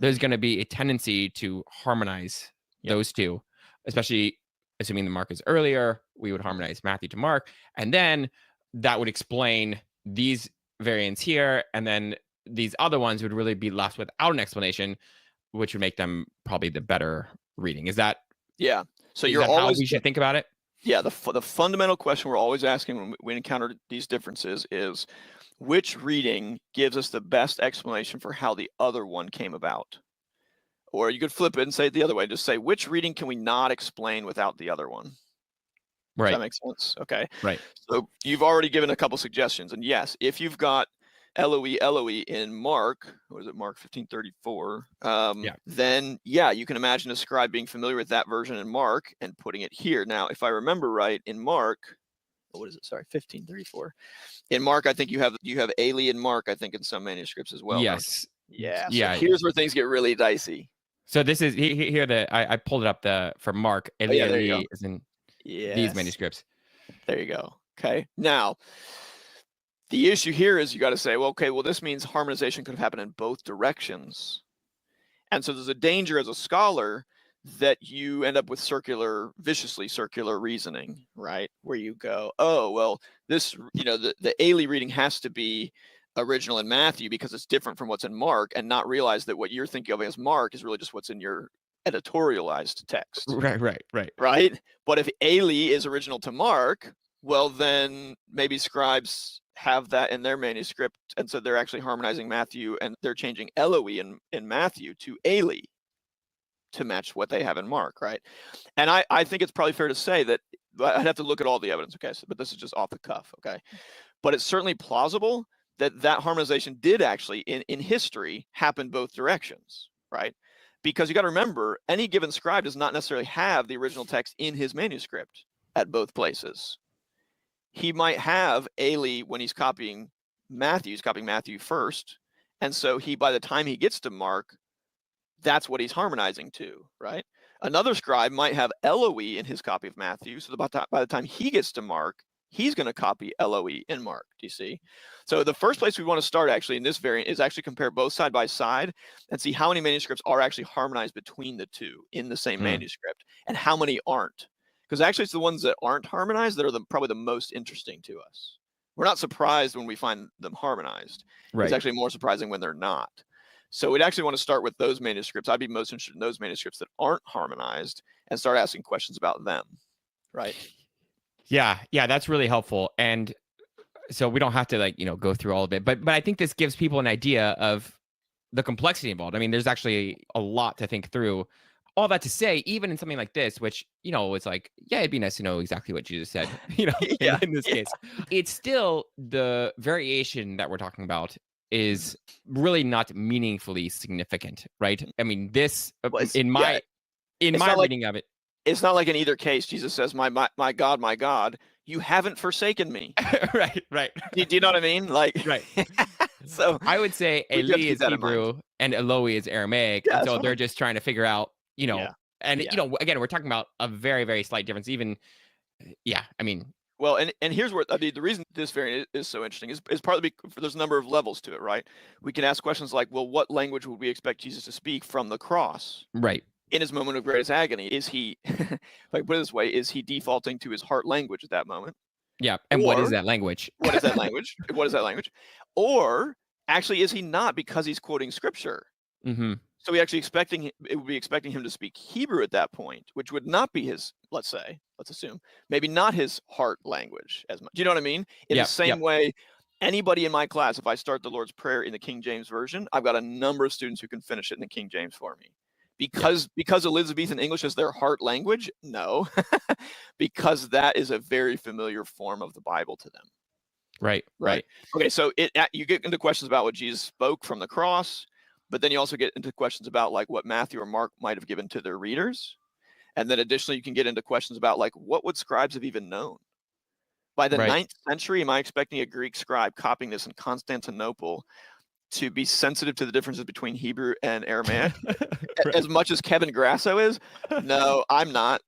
[SPEAKER 2] there's going to be a tendency to harmonize those two, especially assuming the Mark is earlier. We would harmonize Matthew to Mark, and then that would explain these variants here, and then these other ones would really be left without an explanation, which would make them probably the better reading. Is that
[SPEAKER 3] So
[SPEAKER 2] you're always, how we should think about it?
[SPEAKER 3] Yeah, the fundamental question we're always asking when we encounter these differences is, which reading gives us the best explanation for how the other one came about? Or you could flip it and say it the other way. Just say, which reading can we not explain without the other one?
[SPEAKER 2] Right.
[SPEAKER 3] Does that make sense? Okay.
[SPEAKER 2] Right.
[SPEAKER 3] So you've already given a couple suggestions. And yes, if you've got Eloi in Mark, what is it, Mark 1534? Then you can imagine a scribe being familiar with that version in Mark and putting it here. Now, if I remember right, in Mark, 1534. In Mark, I think you have Eli in Mark, I think, in some manuscripts as well.
[SPEAKER 2] Yes.
[SPEAKER 3] Yeah. So here's where things get really dicey.
[SPEAKER 2] So this is here. I pulled it up for Mark. Eli is in. these manuscripts.
[SPEAKER 3] There you go. Okay. Now, the issue here is you got to say, well, okay, well, this means harmonization could have happened in both directions. And so there's a danger as a scholar that you end up with viciously circular reasoning, right? Where you go, oh, well, this, the Ailey reading has to be original in Matthew because it's different from what's in Mark, and not realize that what you're thinking of as Mark is really just what's in your editorialized text.
[SPEAKER 2] Right.
[SPEAKER 3] But if Ailey is original to Mark, well, then maybe scribes have that in their manuscript, and so they're actually harmonizing Matthew, and they're changing Eloi in Matthew to Ailey to match what they have in Mark, right? And I think it's probably fair to say that I'd have to look at all the evidence, okay? But this is just off the cuff, okay? But it's certainly plausible that harmonization did actually, in history, happen both directions, right? Because you got to remember, any given scribe does not necessarily have the original text in his manuscript at both places. He might have Ailey when he's copying Matthew first, and so by the time he gets to Mark, that's what he's harmonizing to, right? Another scribe might have Eloi in his copy of Matthew, so by the time he gets to Mark, he's going to copy Eloi in Mark. Do you see? So the first place we want to start actually in this variant is actually compare both side by side and see how many manuscripts are actually harmonized between the two in the same manuscript, and how many aren't. Because actually it's the ones that aren't harmonized that are probably the most interesting to us. We're not surprised when we find them harmonized. Right. It's actually more surprising when they're not. So we'd actually want to start with those manuscripts. I'd be most interested in those manuscripts that aren't harmonized and start asking questions about them, right?
[SPEAKER 2] Yeah, that's really helpful. And so we don't have to go through all of it, but I think this gives people an idea of the complexity involved. I mean, there's actually a lot to think through. All that to say, even in something like this, which, it's like, yeah, it'd be nice to know exactly what Jesus said, in this case. It's still the variation that we're talking about is really not meaningfully significant, right? I mean, this, in my reading of it.
[SPEAKER 3] It's not like in either case, Jesus says, my God, you haven't forsaken me.
[SPEAKER 2] Right.
[SPEAKER 3] Do you know what I mean?
[SPEAKER 2] Right.
[SPEAKER 3] So
[SPEAKER 2] I would say Eli is Hebrew and Eloi is Aramaic.
[SPEAKER 3] Yeah,
[SPEAKER 2] and so they're just trying to figure out, and, again, we're talking about a very, very slight difference. Even, I mean.
[SPEAKER 3] Well, and here's where, the reason this variant is so interesting is partly because there's a number of levels to it, right? We can ask questions like, well, what language would we expect Jesus to speak from the cross?
[SPEAKER 2] Right.
[SPEAKER 3] In his moment of greatest agony, is he, if I put it this way, is he defaulting to his heart language at that moment?
[SPEAKER 2] Yeah, and what is that language?
[SPEAKER 3] What is that language? Or actually, is he not, because he's quoting scripture?
[SPEAKER 2] Mm-hmm.
[SPEAKER 3] So we actually would be expecting him to speak Hebrew at that point, which would not be his, let's assume, maybe not his heart language as much. Do you know what I mean? In the same way, anybody in my class, if I start the Lord's Prayer in the King James Version, I've got a number of students who can finish it in the King James for me. Because Elizabethan English is their heart language? No, because that is a very familiar form of the Bible to them.
[SPEAKER 2] Right.
[SPEAKER 3] Okay, so you get into questions about what Jesus spoke from the cross, but then you also get into questions about like what Matthew or Mark might have given to their readers. And then additionally, you can get into questions about like, what would scribes have even known? By the 9th century, am I expecting a Greek scribe copying this in Constantinople to be sensitive to the differences between Hebrew and Aramaic as much as Kevin Grasso is? No, I'm not,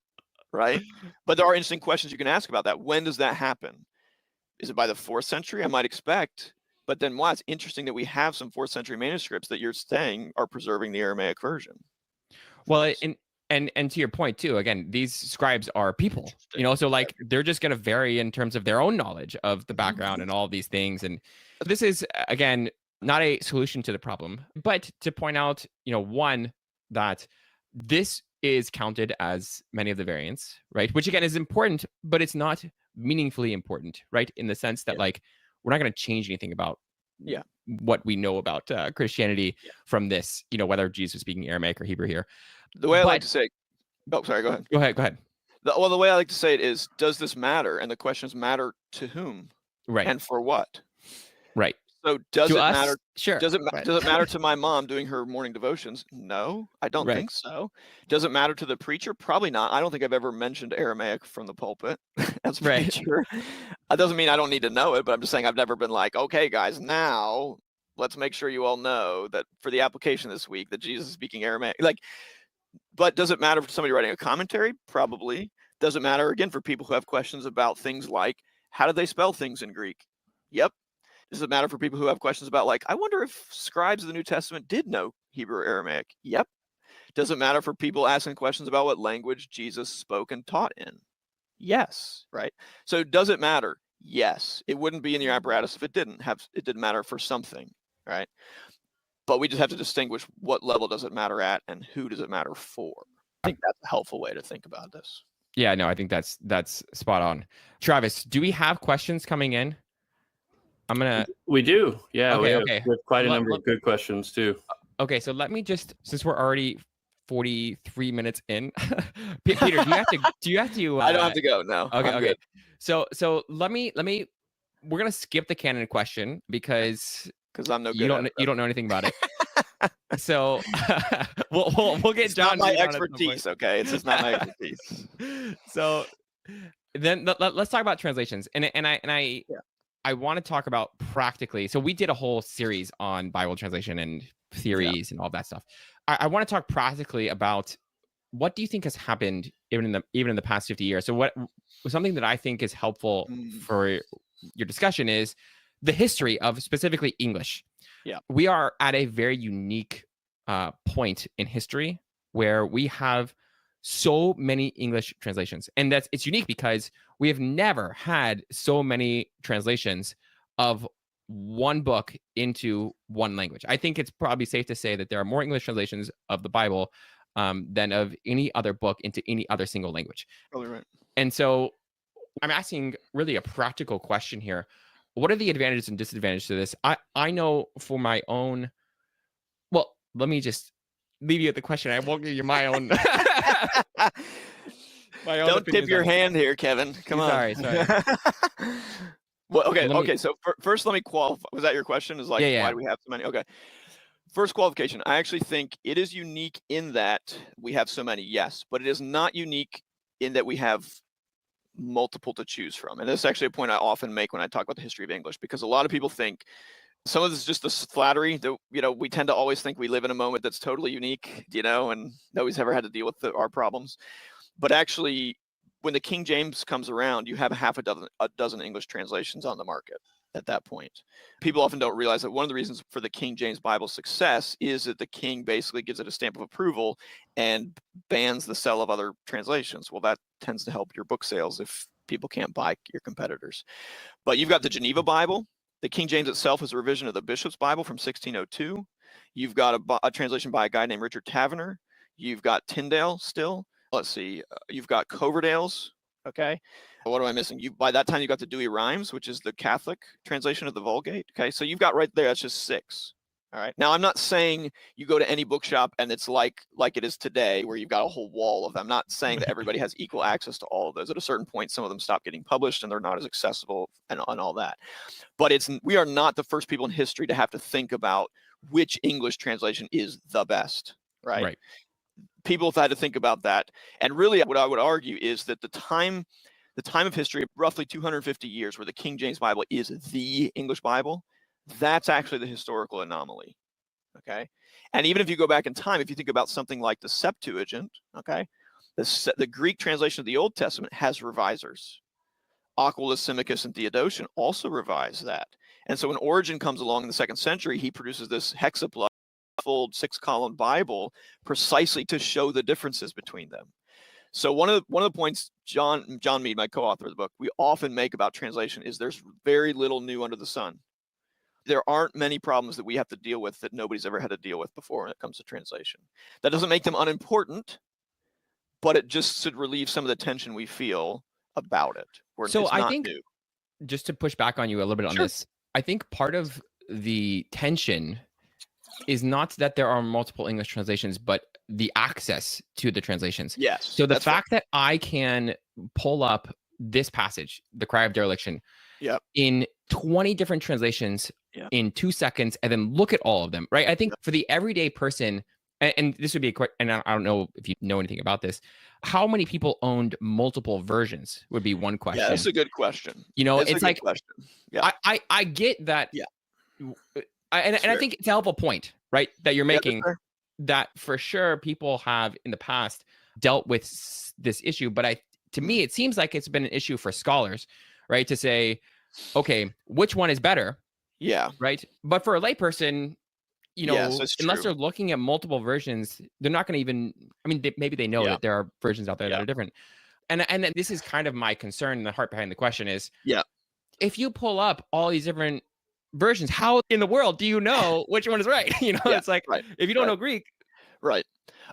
[SPEAKER 3] right? But there are interesting questions you can ask about that. When does that happen? Is it by the 4th century? I might expect. But then, it's interesting that we have some 4th century manuscripts that you're saying are preserving the Aramaic version.
[SPEAKER 2] Well, and to your point too, again, these scribes are people, so like they're just going to vary in terms of their own knowledge of the background and all these things. And this is, again, not a solution to the problem, but to point out, one, that this is counted as many of the variants, right? Which again is important, but it's not meaningfully important, right? In the sense that like, we're not going to change anything about what we know about Christianity from this, whether Jesus is speaking Aramaic or Hebrew here.
[SPEAKER 3] The way I like to say, sorry, go ahead.
[SPEAKER 2] Go ahead.
[SPEAKER 3] The way I like to say it is, does this matter? And the question is, matter to whom?
[SPEAKER 2] Right.
[SPEAKER 3] And for what?
[SPEAKER 2] Right.
[SPEAKER 3] So does it matter?
[SPEAKER 2] Sure.
[SPEAKER 3] Does it matter to my mom doing her morning devotions? No, I don't think so. Does it matter to the preacher? Probably not. I don't think I've ever mentioned Aramaic from the pulpit as preacher. That doesn't mean I don't need to know it, but I'm just saying I've never been like, okay, guys, now let's make sure you all know that for the application this week that Jesus is speaking Aramaic. But does it matter for somebody writing a commentary? Probably. Does it matter, again, for people who have questions about things like, how do they spell things in Greek? Yep. Does it matter for people who have questions about, like, I wonder if scribes of the New Testament did know Hebrew or Aramaic? Yep. Does it matter for people asking questions about what language Jesus spoke and taught in? Yes, right? So does it matter? Yes. It wouldn't be in your apparatus if it didn't matter for something, right? But we just have to distinguish what level does it matter at and who does it matter for. I think that's a helpful way to think about this.
[SPEAKER 2] Yeah, no, I think that's spot on. Travis, do we have questions coming in?
[SPEAKER 4] We do. Yeah,
[SPEAKER 2] okay,
[SPEAKER 4] we have quite a number of good questions too.
[SPEAKER 2] Okay, so let me just, since we're already 43 minutes in, Peter, do you have to?
[SPEAKER 3] I don't have to go. No.
[SPEAKER 2] Okay. Good. So let me. We're gonna skip the canon question because
[SPEAKER 3] I'm no good.
[SPEAKER 2] You don't know anything about it. So we'll get
[SPEAKER 3] it's
[SPEAKER 2] John.
[SPEAKER 3] Not my expertise. Okay, it's just not my expertise.
[SPEAKER 2] So then let's talk about translations, and I want to talk about practically. So we did a whole series on Bible translation and theories and all that stuff. I want to talk practically about what do you think has happened even in the past 50 years. So what something that I think is helpful for your discussion is the history of specifically English.
[SPEAKER 3] Yeah,
[SPEAKER 2] we are at a very unique point in history where we have so many English translations, and it's unique because we have never had so many translations of one book into one language. I think it's probably safe to say that there are more English translations of the Bible than of any other book into any other single language.
[SPEAKER 3] Probably right.
[SPEAKER 2] And so I'm asking really a practical question here. What are the advantages and disadvantages to this? I know for my own, well, let me just leave you at the question. I won't give you my own.
[SPEAKER 3] Don't tip your hand here, Kevin. Come on.
[SPEAKER 2] Sorry.
[SPEAKER 3] Well, okay. So first, let me qualify. Was that your question? Is like, why do we have so many? Okay. First qualification. I actually think it is unique in that we have so many. Yes, but it is not unique in that we have multiple to choose from. And this is actually a point I often make when I talk about the history of English, because a lot of people think some of this is just the flattery that, we tend to always think we live in a moment that's totally unique, and nobody's ever had to deal with our problems. But actually, when the King James comes around, you have a dozen English translations on the market at that point. People often don't realize that one of the reasons for the King James Bible's success is that the king basically gives it a stamp of approval and bans the sale of other translations. Well, that tends to help your book sales if people can't buy your competitors. But you've got the Geneva Bible. The King James itself is a revision of the Bishop's Bible from 1602. You've got a translation by a guy named Richard Taverner. You've got Tyndale still. Let's see. You've got Coverdale's. Okay. What am I missing? By that time, you got the Douay-Rheims, which is the Catholic translation of the Vulgate. Okay. So you've got right there, that's just 6. All right. Now, I'm not saying you go to any bookshop and it's like it is today, where you've got a whole wall of them. I'm not saying that everybody has equal access to all of those. At a certain point, some of them stop getting published and they're not as accessible and all that. But we are not the first people in history to have to think about which English translation is the best. Right. People have had to think about that. And really, what I would argue is that the time of history, roughly 250 years, where the King James Bible is the English Bible, that's actually the historical anomaly. Okay. And even if you go back in time, if you think about something like the Septuagint, okay, the Greek translation of the Old Testament has revisers. Aquilus, Symmachus, and Theodotion also revised that. And so when Origen comes along in the 2nd century, he produces this hexapla, fold 6-column Bible, precisely to show the differences between them. So one of the points John Mead, my co-author of the book, we often make about translation is there's very little new under the sun. There aren't many problems that we have to deal with that nobody's ever had to deal with before when it comes to translation. That doesn't make them unimportant, but it just should relieve some of the tension we feel about it.
[SPEAKER 2] So I think, just to push back on you a little bit on this, I think part of the tension is not that there are multiple English translations, but the access to the translations.
[SPEAKER 3] Yes.
[SPEAKER 2] So the fact that I can pull up this passage, the cry of dereliction, in 20 different translations in 2 seconds, and then look at all of them, right? I think for the everyday person, and this would be and I don't know if you know anything about this, how many people owned multiple versions would be one question.
[SPEAKER 3] Yeah, that's a good question.
[SPEAKER 2] That's it's like, yeah, I get that.
[SPEAKER 3] Yeah.
[SPEAKER 2] And I think it's a helpful point, right, that you're making, that for sure people have in the past dealt with this issue, but to me, it seems like it's been an issue for scholars, right? To say, okay, which one is better?
[SPEAKER 3] Yeah.
[SPEAKER 2] Right. But for a layperson,
[SPEAKER 3] Yes, that's
[SPEAKER 2] unless
[SPEAKER 3] true.
[SPEAKER 2] they're looking at multiple versions, they're not going to even, I mean, maybe they know
[SPEAKER 3] Yeah.
[SPEAKER 2] that there are versions out there
[SPEAKER 3] Yeah.
[SPEAKER 2] that are different. And this is kind of my concern, the heart behind the question is,
[SPEAKER 3] Yeah.
[SPEAKER 2] if you pull up all these different versions, how in the world do you know which one is right?
[SPEAKER 3] Yeah,
[SPEAKER 2] It's like,
[SPEAKER 3] right,
[SPEAKER 2] if you don't
[SPEAKER 3] right.
[SPEAKER 2] know Greek.
[SPEAKER 3] Right.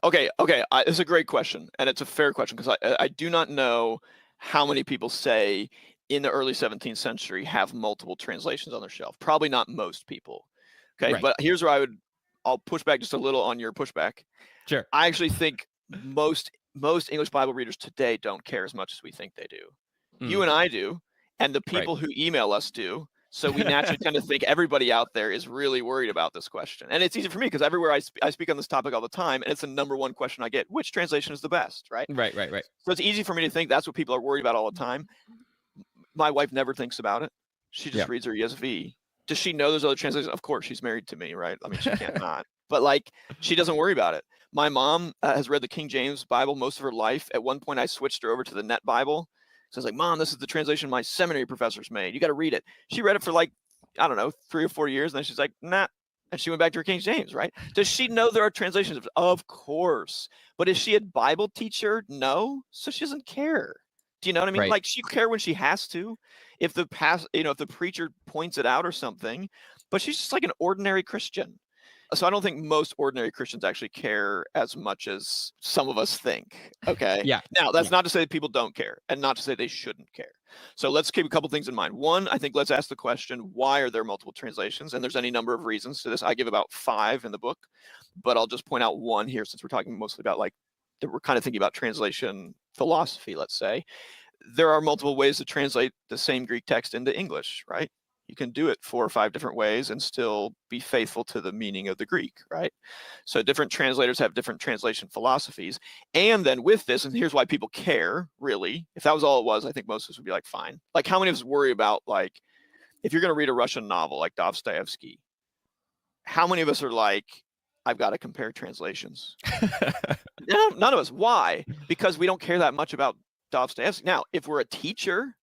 [SPEAKER 3] Okay. It's a great question, and it's a fair question, because I do not know how many people say in the early 17th century have multiple translations on their shelf. Probably not most people. Okay.
[SPEAKER 2] Right.
[SPEAKER 3] But here's where I'll push back just a little on your pushback.
[SPEAKER 2] Sure.
[SPEAKER 3] I actually think most English Bible readers today don't care as much as we think they do. You and I do, and the people who email us do. So we naturally tend to think everybody out there is really worried about this question. And it's easy for me because everywhere I speak on this topic all the time, and it's the number one question I get: which translation is the best, right?
[SPEAKER 2] Right.
[SPEAKER 3] So it's easy for me to think that's what people are worried about all the time. My wife never thinks about it. She just reads her ESV. Does she know there's other translations? Of course, she's married to me, right? I mean, she can't not. But like, she doesn't worry about it. My mom has read the King James Bible most of her life. At one point, I switched her over to the Net Bible. So I was like, Mom, this is the translation my seminary professors made. You got to read it. She read it for like, I don't know, 3 or 4 years. And then she's like, nah. And she went back to her King James, right? Does she know there are translations? Of course. But is she a Bible teacher? No. So she doesn't care. Do you know what I mean?
[SPEAKER 2] Right.
[SPEAKER 3] Like, she care when she has to. If the if the preacher points it out or something, but she's just like an ordinary Christian. So I don't think most ordinary Christians actually care as much as some of us think. Okay.
[SPEAKER 2] Yeah.
[SPEAKER 3] Now, that's not to say that people don't care, and not to say they shouldn't care. So let's keep a couple things in mind. One, I think let's ask the question, why are there multiple translations? And there's any number of reasons to this. I give about 5 in the book, but I'll just point out one here, since we're talking mostly about like, we're kind of thinking about translation philosophy, let's say. There are multiple ways to translate the same Greek text into English, right? You can do it 4 or 5 different ways and still be faithful to the meaning of the Greek, right? So different translators have different translation philosophies. And then with this, and here's why people care, really, if that was all it was, I think most of us would be like, fine. Like, how many of us worry about, like, if you're going to read a Russian novel like Dostoevsky, how many of us are like, I've got to compare translations? No, none of us. Why? Because we don't care that much about Dostoevsky. Now, if we're a teacher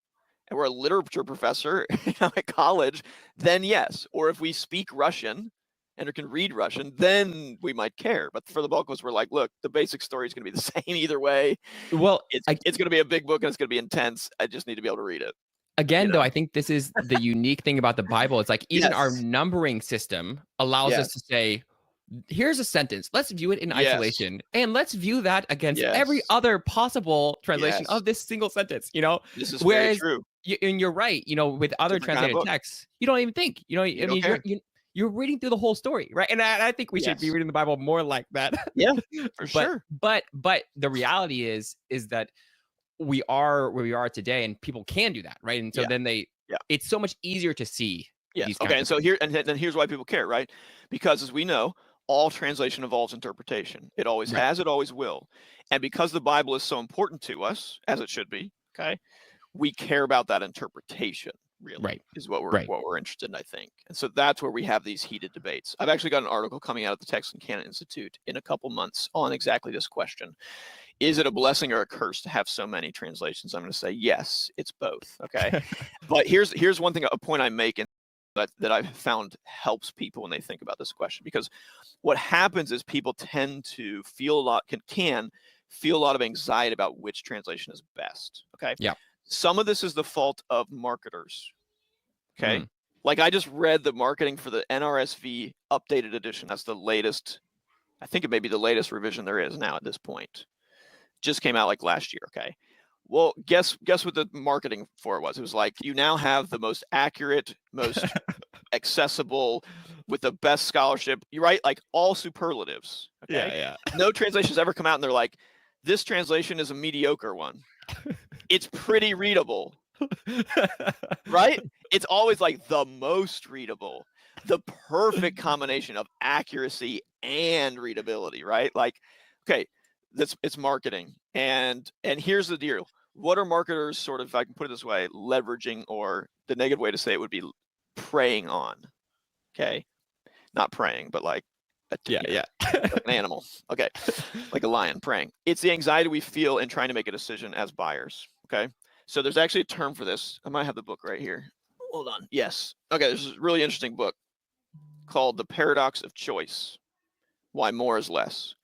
[SPEAKER 3] and we're a literature professor at college, then yes. Or if we speak Russian and can read Russian, then we might care. But for the bulk of us, we're like, look, the basic story is going to be the same either way.
[SPEAKER 2] Well,
[SPEAKER 3] it's going to be a big book and it's going to be intense. I just need to be able to read it.
[SPEAKER 2] Again, though, I think this is the unique thing about the Bible. It's like even our numbering system allows us to say, here's a sentence. Let's view it in isolation, and let's view that against every other possible translation of this single sentence.
[SPEAKER 3] This is very true.
[SPEAKER 2] And you're right. With other translated texts, you don't even think. I mean, you're reading through the whole story, right? And I think we should be reading the Bible more like that.
[SPEAKER 3] Yeah, for sure.
[SPEAKER 2] But the reality is that we are where we are today, and people can do that, right? And so then it's so much easier to see.
[SPEAKER 3] Yes. Okay. And so here's why people care, right? Because as we know, all translation involves interpretation. It always has, it always will. And because the Bible is so important to us, as it should be, okay, we care about that interpretation, really, is what we're interested in, I think. And so that's where we have these heated debates. I've actually got an article coming out of the Textual and Canon Institute in a couple months on exactly this question. Is it a blessing or a curse to have so many translations? I'm going to say yes, it's both. Okay. But here's one thing, a point I make, that I've found helps people when they think about this question, because what happens is people tend to feel a lot, can feel a lot of anxiety about which translation is best. Okay.
[SPEAKER 2] Yeah.
[SPEAKER 3] Some of this is the fault of marketers. Okay. Like, I just read the marketing for the NRSV updated edition. That's the latest. I think it may be the latest revision there is now at this point. Just came out like last year. Okay. Well, guess what the marketing for it was? It was like, you now have the most accurate, most accessible, with the best scholarship. You're right, like all superlatives. Okay?
[SPEAKER 2] Yeah.
[SPEAKER 3] No translations ever come out and they're like, this translation is a mediocre one. It's pretty readable. Right? It's always like the most readable, the perfect combination of accuracy and readability, right? Like, okay, it's marketing. And here's the deal. What are marketers sort of, if I can put it this way, leveraging, or the negative way to say it would be preying on? Okay. Not praying, but like
[SPEAKER 2] Yeah.
[SPEAKER 3] Like an animal. Okay. Like a lion praying. It's the anxiety we feel in trying to make a decision as buyers. Okay. So there's actually a term for this. I might have the book right here. Hold on. Yes. Okay. There's a really interesting book called The Paradox of Choice: Why More is Less.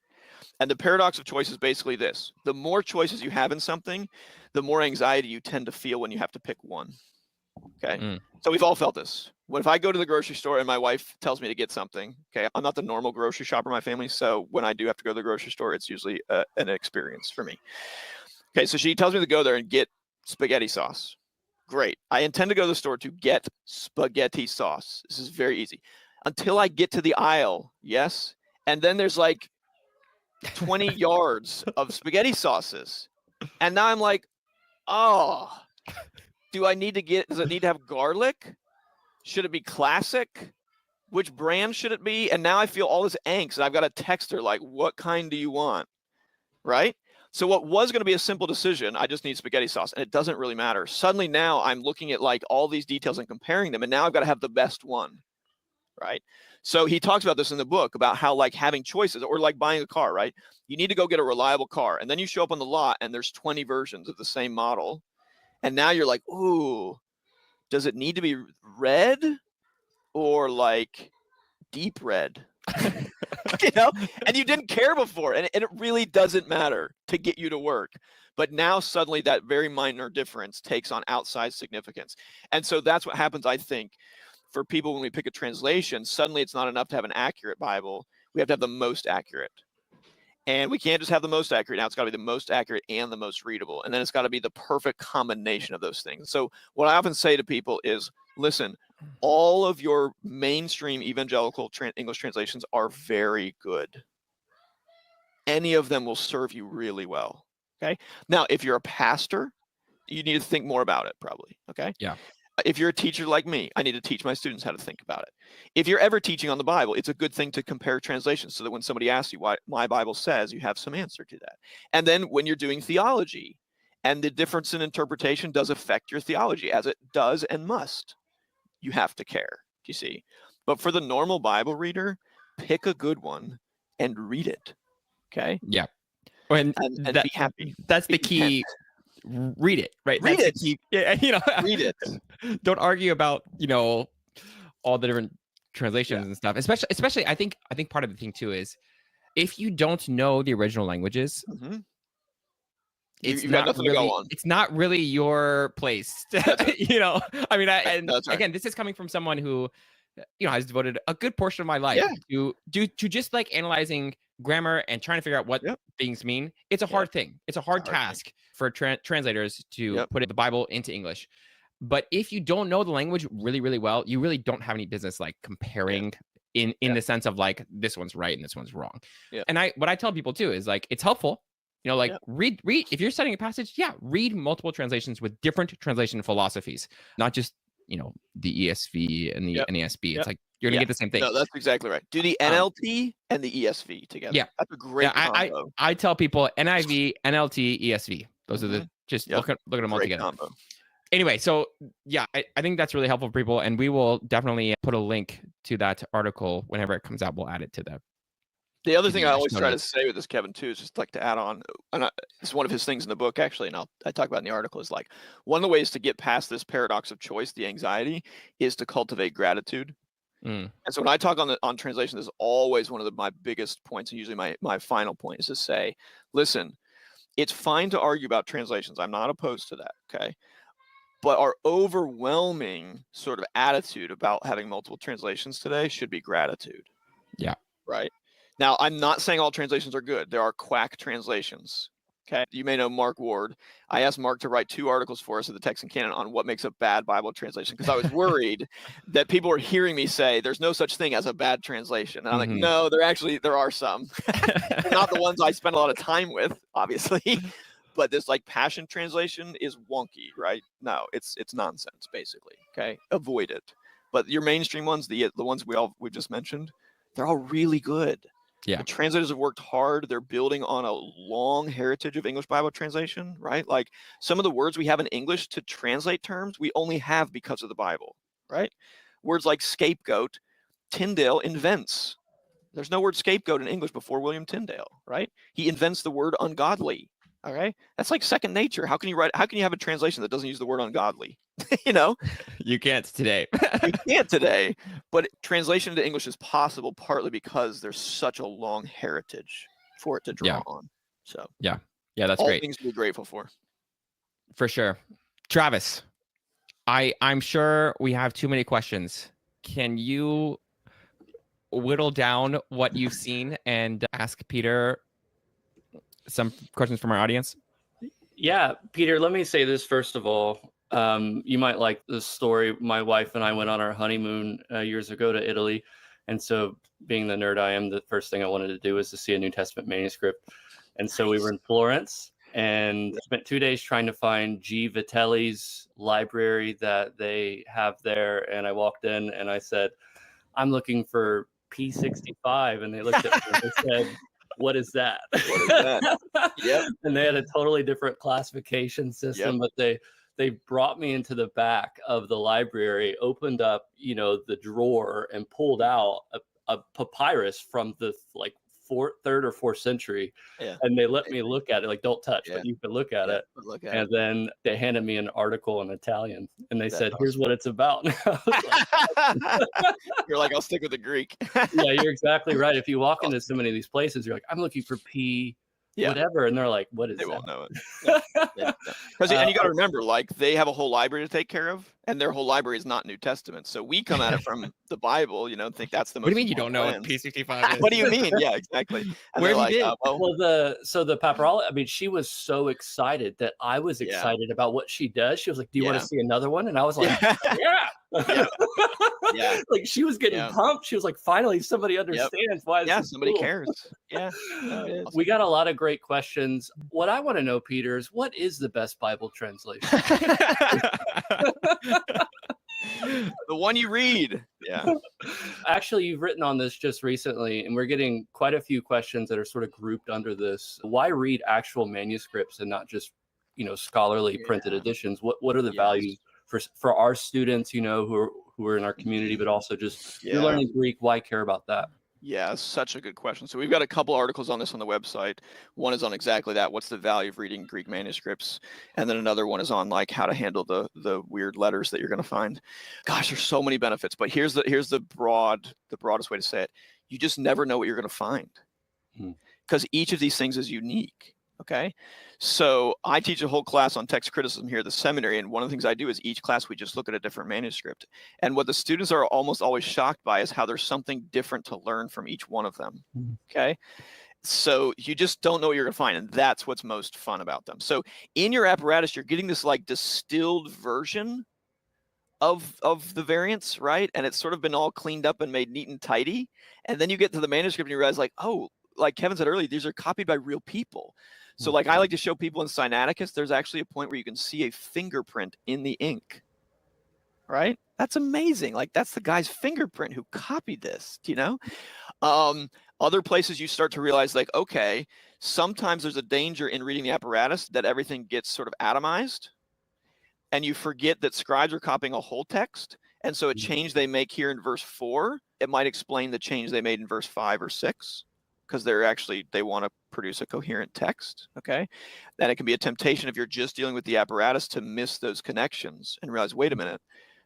[SPEAKER 3] And the paradox of choice is basically this: the more choices you have in something, the more anxiety you tend to feel when you have to pick one. Okay. So we've all felt this. What if I go to the grocery store and my wife tells me to get something? Okay. I'm not the normal grocery shopper in my family. So when I do have to go to the grocery store, it's usually an experience for me. Okay. So she tells me to go there and get spaghetti sauce. Great. I intend to go to the store to get spaghetti sauce. This is very easy. Until I get to the aisle. Yes. And then there's like 20 yards of spaghetti sauces. And now I'm like, oh, does it need to have garlic? Should it be classic? Which brand should it be? And now I feel all this angst, and I've got to text her like, what kind do you want? Right? So what was going to be a simple decision, I just need spaghetti sauce, and it doesn't really matter. Suddenly now I'm looking at like all these details and comparing them, and now I've got to have the best one. Right? So he talks about this in the book about how like having choices, or like buying a car, right? You need to go get a reliable car, and then you show up on the lot and there's 20 versions of the same model. And now you're like, ooh, does it need to be red or like deep red? And you didn't care before, and it really doesn't matter to get you to work. But now suddenly that very minor difference takes on outsized significance. And so that's what happens, I think, for people when we pick a translation. Suddenly it's not enough to have an accurate Bible. We have to have the most accurate. And we can't just have the most accurate. Now it's got to be the most accurate and the most readable. And then it's got to be the perfect combination of those things. So what I often say to people is, listen, all of your mainstream evangelical English translations are very good. Any of them will serve you really well. Okay. Now, if you're a pastor, you need to think more about it, probably. Okay.
[SPEAKER 2] Yeah.
[SPEAKER 3] If you're a teacher like me, I need to teach my students how to think about it. If you're ever teaching on the Bible, it's a good thing to compare translations so that when somebody asks you what my Bible says, you have some answer to that. And then when you're doing theology, and the difference in interpretation does affect your theology, as it does and must, you have to care, you see. But for the normal Bible reader, pick a good one and read it. Okay?
[SPEAKER 2] Yeah. And
[SPEAKER 3] be happy.
[SPEAKER 2] That's the key. Read it, right?
[SPEAKER 3] Read
[SPEAKER 2] That's the key. Yeah,
[SPEAKER 3] read it.
[SPEAKER 2] Don't argue about, all the different translations and stuff. Especially I think part of the thing too is if you don't know the original languages,
[SPEAKER 3] You've got nothing to go on.
[SPEAKER 2] It's not really your place. Again, this is coming from someone who, has devoted a good portion of my life to just like analyzing grammar and trying to figure out what things mean. It's a hard thing. It's a hard task for translators to put the Bible into English. But if you don't know the language really, really well, you really don't have any business like comparing in the sense of like this one's right and this one's wrong. Yeah. And what I tell people too is like it's helpful. Read if you're studying a passage, read multiple translations with different translation philosophies, not just the ESV and the NASB. It's like you're gonna get the same thing.
[SPEAKER 3] No, that's exactly right. Do the NLT and the ESV together. Yeah, that's a great combo.
[SPEAKER 2] I tell people NIV, NLT, ESV. Those are the look at them all together. Combo. Anyway, so I think that's really helpful for people, and we will definitely put a link to that article whenever it comes out. We'll add it to
[SPEAKER 3] the other thing I always try to say with this, Kevin, too, is just like to add on, and it's one of his things in the book, actually, and I talk about in the article, is like one of the ways to get past this paradox of choice, the anxiety, is to cultivate gratitude. And so when I talk on translation, this is always one of my biggest points, and usually my final point is to say, listen, it's fine to argue about translations. I'm not opposed to that, okay? But our overwhelming sort of attitude about having multiple translations today should be gratitude.
[SPEAKER 2] Yeah.
[SPEAKER 3] Right? Now, I'm not saying all translations are good. There are quack translations. Okay. You may know Mark Ward. I asked Mark to write 2 articles for us at the Texan Canon on what makes a bad Bible translation, because I was worried that people were hearing me say there's no such thing as a bad translation. And I'm like, no, there are some. They're not the ones I spend a lot of time with, obviously. But this like Passion translation is wonky, right? No, it's nonsense, basically. Okay. Avoid it. But your mainstream ones, the ones we just mentioned, they're all really good. Yeah. The translators have worked hard. They're building on a long heritage of English Bible translation, right? Like some of the words we have in English to translate terms, we only have because of the Bible, right? Words like scapegoat, Tyndale invents. There's no word scapegoat in English before William Tyndale, right? He invents the word ungodly. Okay, that's like second nature. How can you have a translation that doesn't use the word ungodly? You know,
[SPEAKER 2] you can't today.
[SPEAKER 3] You can't today, but translation into English is possible partly because there's such a long heritage for it to draw on. So
[SPEAKER 2] yeah, that's
[SPEAKER 3] all
[SPEAKER 2] great.
[SPEAKER 3] things to be grateful for
[SPEAKER 2] sure. Travis, I'm sure we have too many questions. Can you whittle down what you've seen and ask Peter some questions from our audience?
[SPEAKER 4] Yeah, Peter, let me say this first of all. You might like this story. My wife and I went on our honeymoon years ago to Italy. And so being the nerd I am, the first thing I wanted to do was to see a New Testament manuscript. And so we were in Florence and spent 2 days trying to find G. Vitelli's library that they have there. And I walked in and I said, I'm looking for P65. And they looked at me and they said, what is that?
[SPEAKER 3] What is that? Yep.
[SPEAKER 4] And they had a totally different classification system, but they brought me into the back of the library, opened up, the drawer and pulled out a papyrus from the third or fourth century.
[SPEAKER 3] Yeah.
[SPEAKER 4] And they let me look at it, like, don't touch, but you can look at it. And then they handed me an article in Italian and they said, here's what it's about.
[SPEAKER 3] You're like, I'll stick with the Greek.
[SPEAKER 4] Yeah, you're exactly right. If you walk into so many of these places, you're like, I'm looking for P whatever. And they're like, what is that?
[SPEAKER 3] They won't know it. And you got to remember, like, they have a whole library to take care of, and their whole library is not New Testament. So we come at it from the Bible, think that's the most.
[SPEAKER 2] What do you mean you don't know what P65 is?
[SPEAKER 3] What do you mean? Yeah, exactly. And
[SPEAKER 2] where have you been?
[SPEAKER 4] The paparazzi, I mean, she was so excited that I was excited about what she does. She was like, do you want to see another one? And I was like, yeah. Like, she was getting pumped. She was like, finally somebody understands why
[SPEAKER 3] somebody cares. Yeah.
[SPEAKER 4] We got a lot of great questions. What I want to know, Peter, is what is the best Bible translation?
[SPEAKER 3] The one you read. Yeah.
[SPEAKER 4] Actually, you've written on this just recently, and we're getting quite a few questions that are sort of grouped under this. Why read actual manuscripts and not just, scholarly printed editions? What are the values for our students, who are in our community, but also just you're learning Greek? Why care about that?
[SPEAKER 3] Yeah, such a good question. So we've got a couple articles on this on the website. One is on exactly that. What's the value of reading Greek manuscripts? And then another one is on like how to handle the weird letters that you're going to find. Gosh, there's so many benefits, but here's the broadest way to say it. You just never know what you're going to find because each of these things is unique. Okay. So I teach a whole class on text criticism here at the seminary. And one of the things I do is each class, we just look at a different manuscript. And what the students are almost always shocked by is how there's something different to learn from each one of them. Okay. So you just don't know what you're going to find. And that's what's most fun about them. So in your apparatus, you're getting this like distilled version of the variants, right? And it's sort of been all cleaned up and made neat and tidy. And then you get to the manuscript and you realize like, oh, like Kevin said earlier, these are copied by real people. So like I like to show people in Sinaiticus, there's actually a point where you can see a fingerprint in the ink, right? That's amazing. Like that's the guy's fingerprint who copied this, Other places you start to realize like, okay, sometimes there's a danger in reading the apparatus that everything gets sort of atomized and you forget that scribes are copying a whole text. And so a change they make here in verse 4, it might explain the change they made in verse 5 or 6. Because they want to produce a coherent text, okay? Then it can be a temptation if you're just dealing with the apparatus to miss those connections and realize, wait a minute,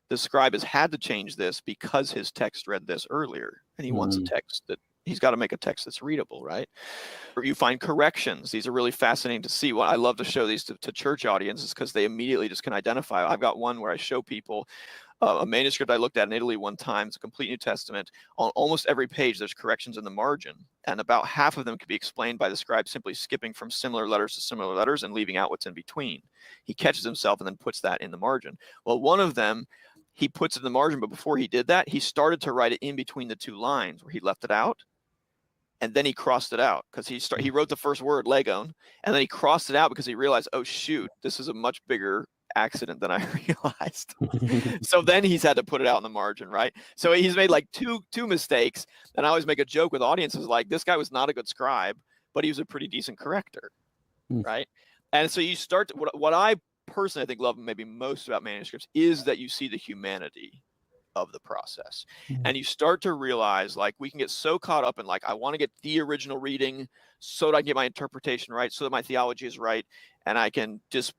[SPEAKER 3] the scribe has had to change this because his text read this earlier, and he wants a text that he's got to make a text that's readable, right? Or you find corrections. These are really fascinating to see. Well, I love to show these to church audiences because they immediately just can identify. I've got one where I show people a manuscript I looked at in Italy one time. It's a complete New Testament. On almost every page, there's corrections in the margin. And about half of them can be explained by the scribe simply skipping from similar letters to similar letters and leaving out what's in between. He catches himself and then puts that in the margin. Well, one of them, he puts it in the margin, but before he did that, he started to write it in between the two lines where he left it out. And then he crossed it out because he wrote the first word, legon, and then he crossed it out because he realized, oh, shoot, this is a much bigger accident than I realized. So then he's had to put it out in the margin, right? So he's made like two mistakes. And I always make a joke with audiences like, this guy was not a good scribe, but he was a pretty decent corrector, right? And so you start to, what I personally I think love maybe most about manuscripts is that you see the humanity of the process.
[SPEAKER 4] Mhm.
[SPEAKER 3] And you start to realize, like, we can get so caught up in, like, I want to get the original reading so that I can get my interpretation right, so that my theology is right, and I can just,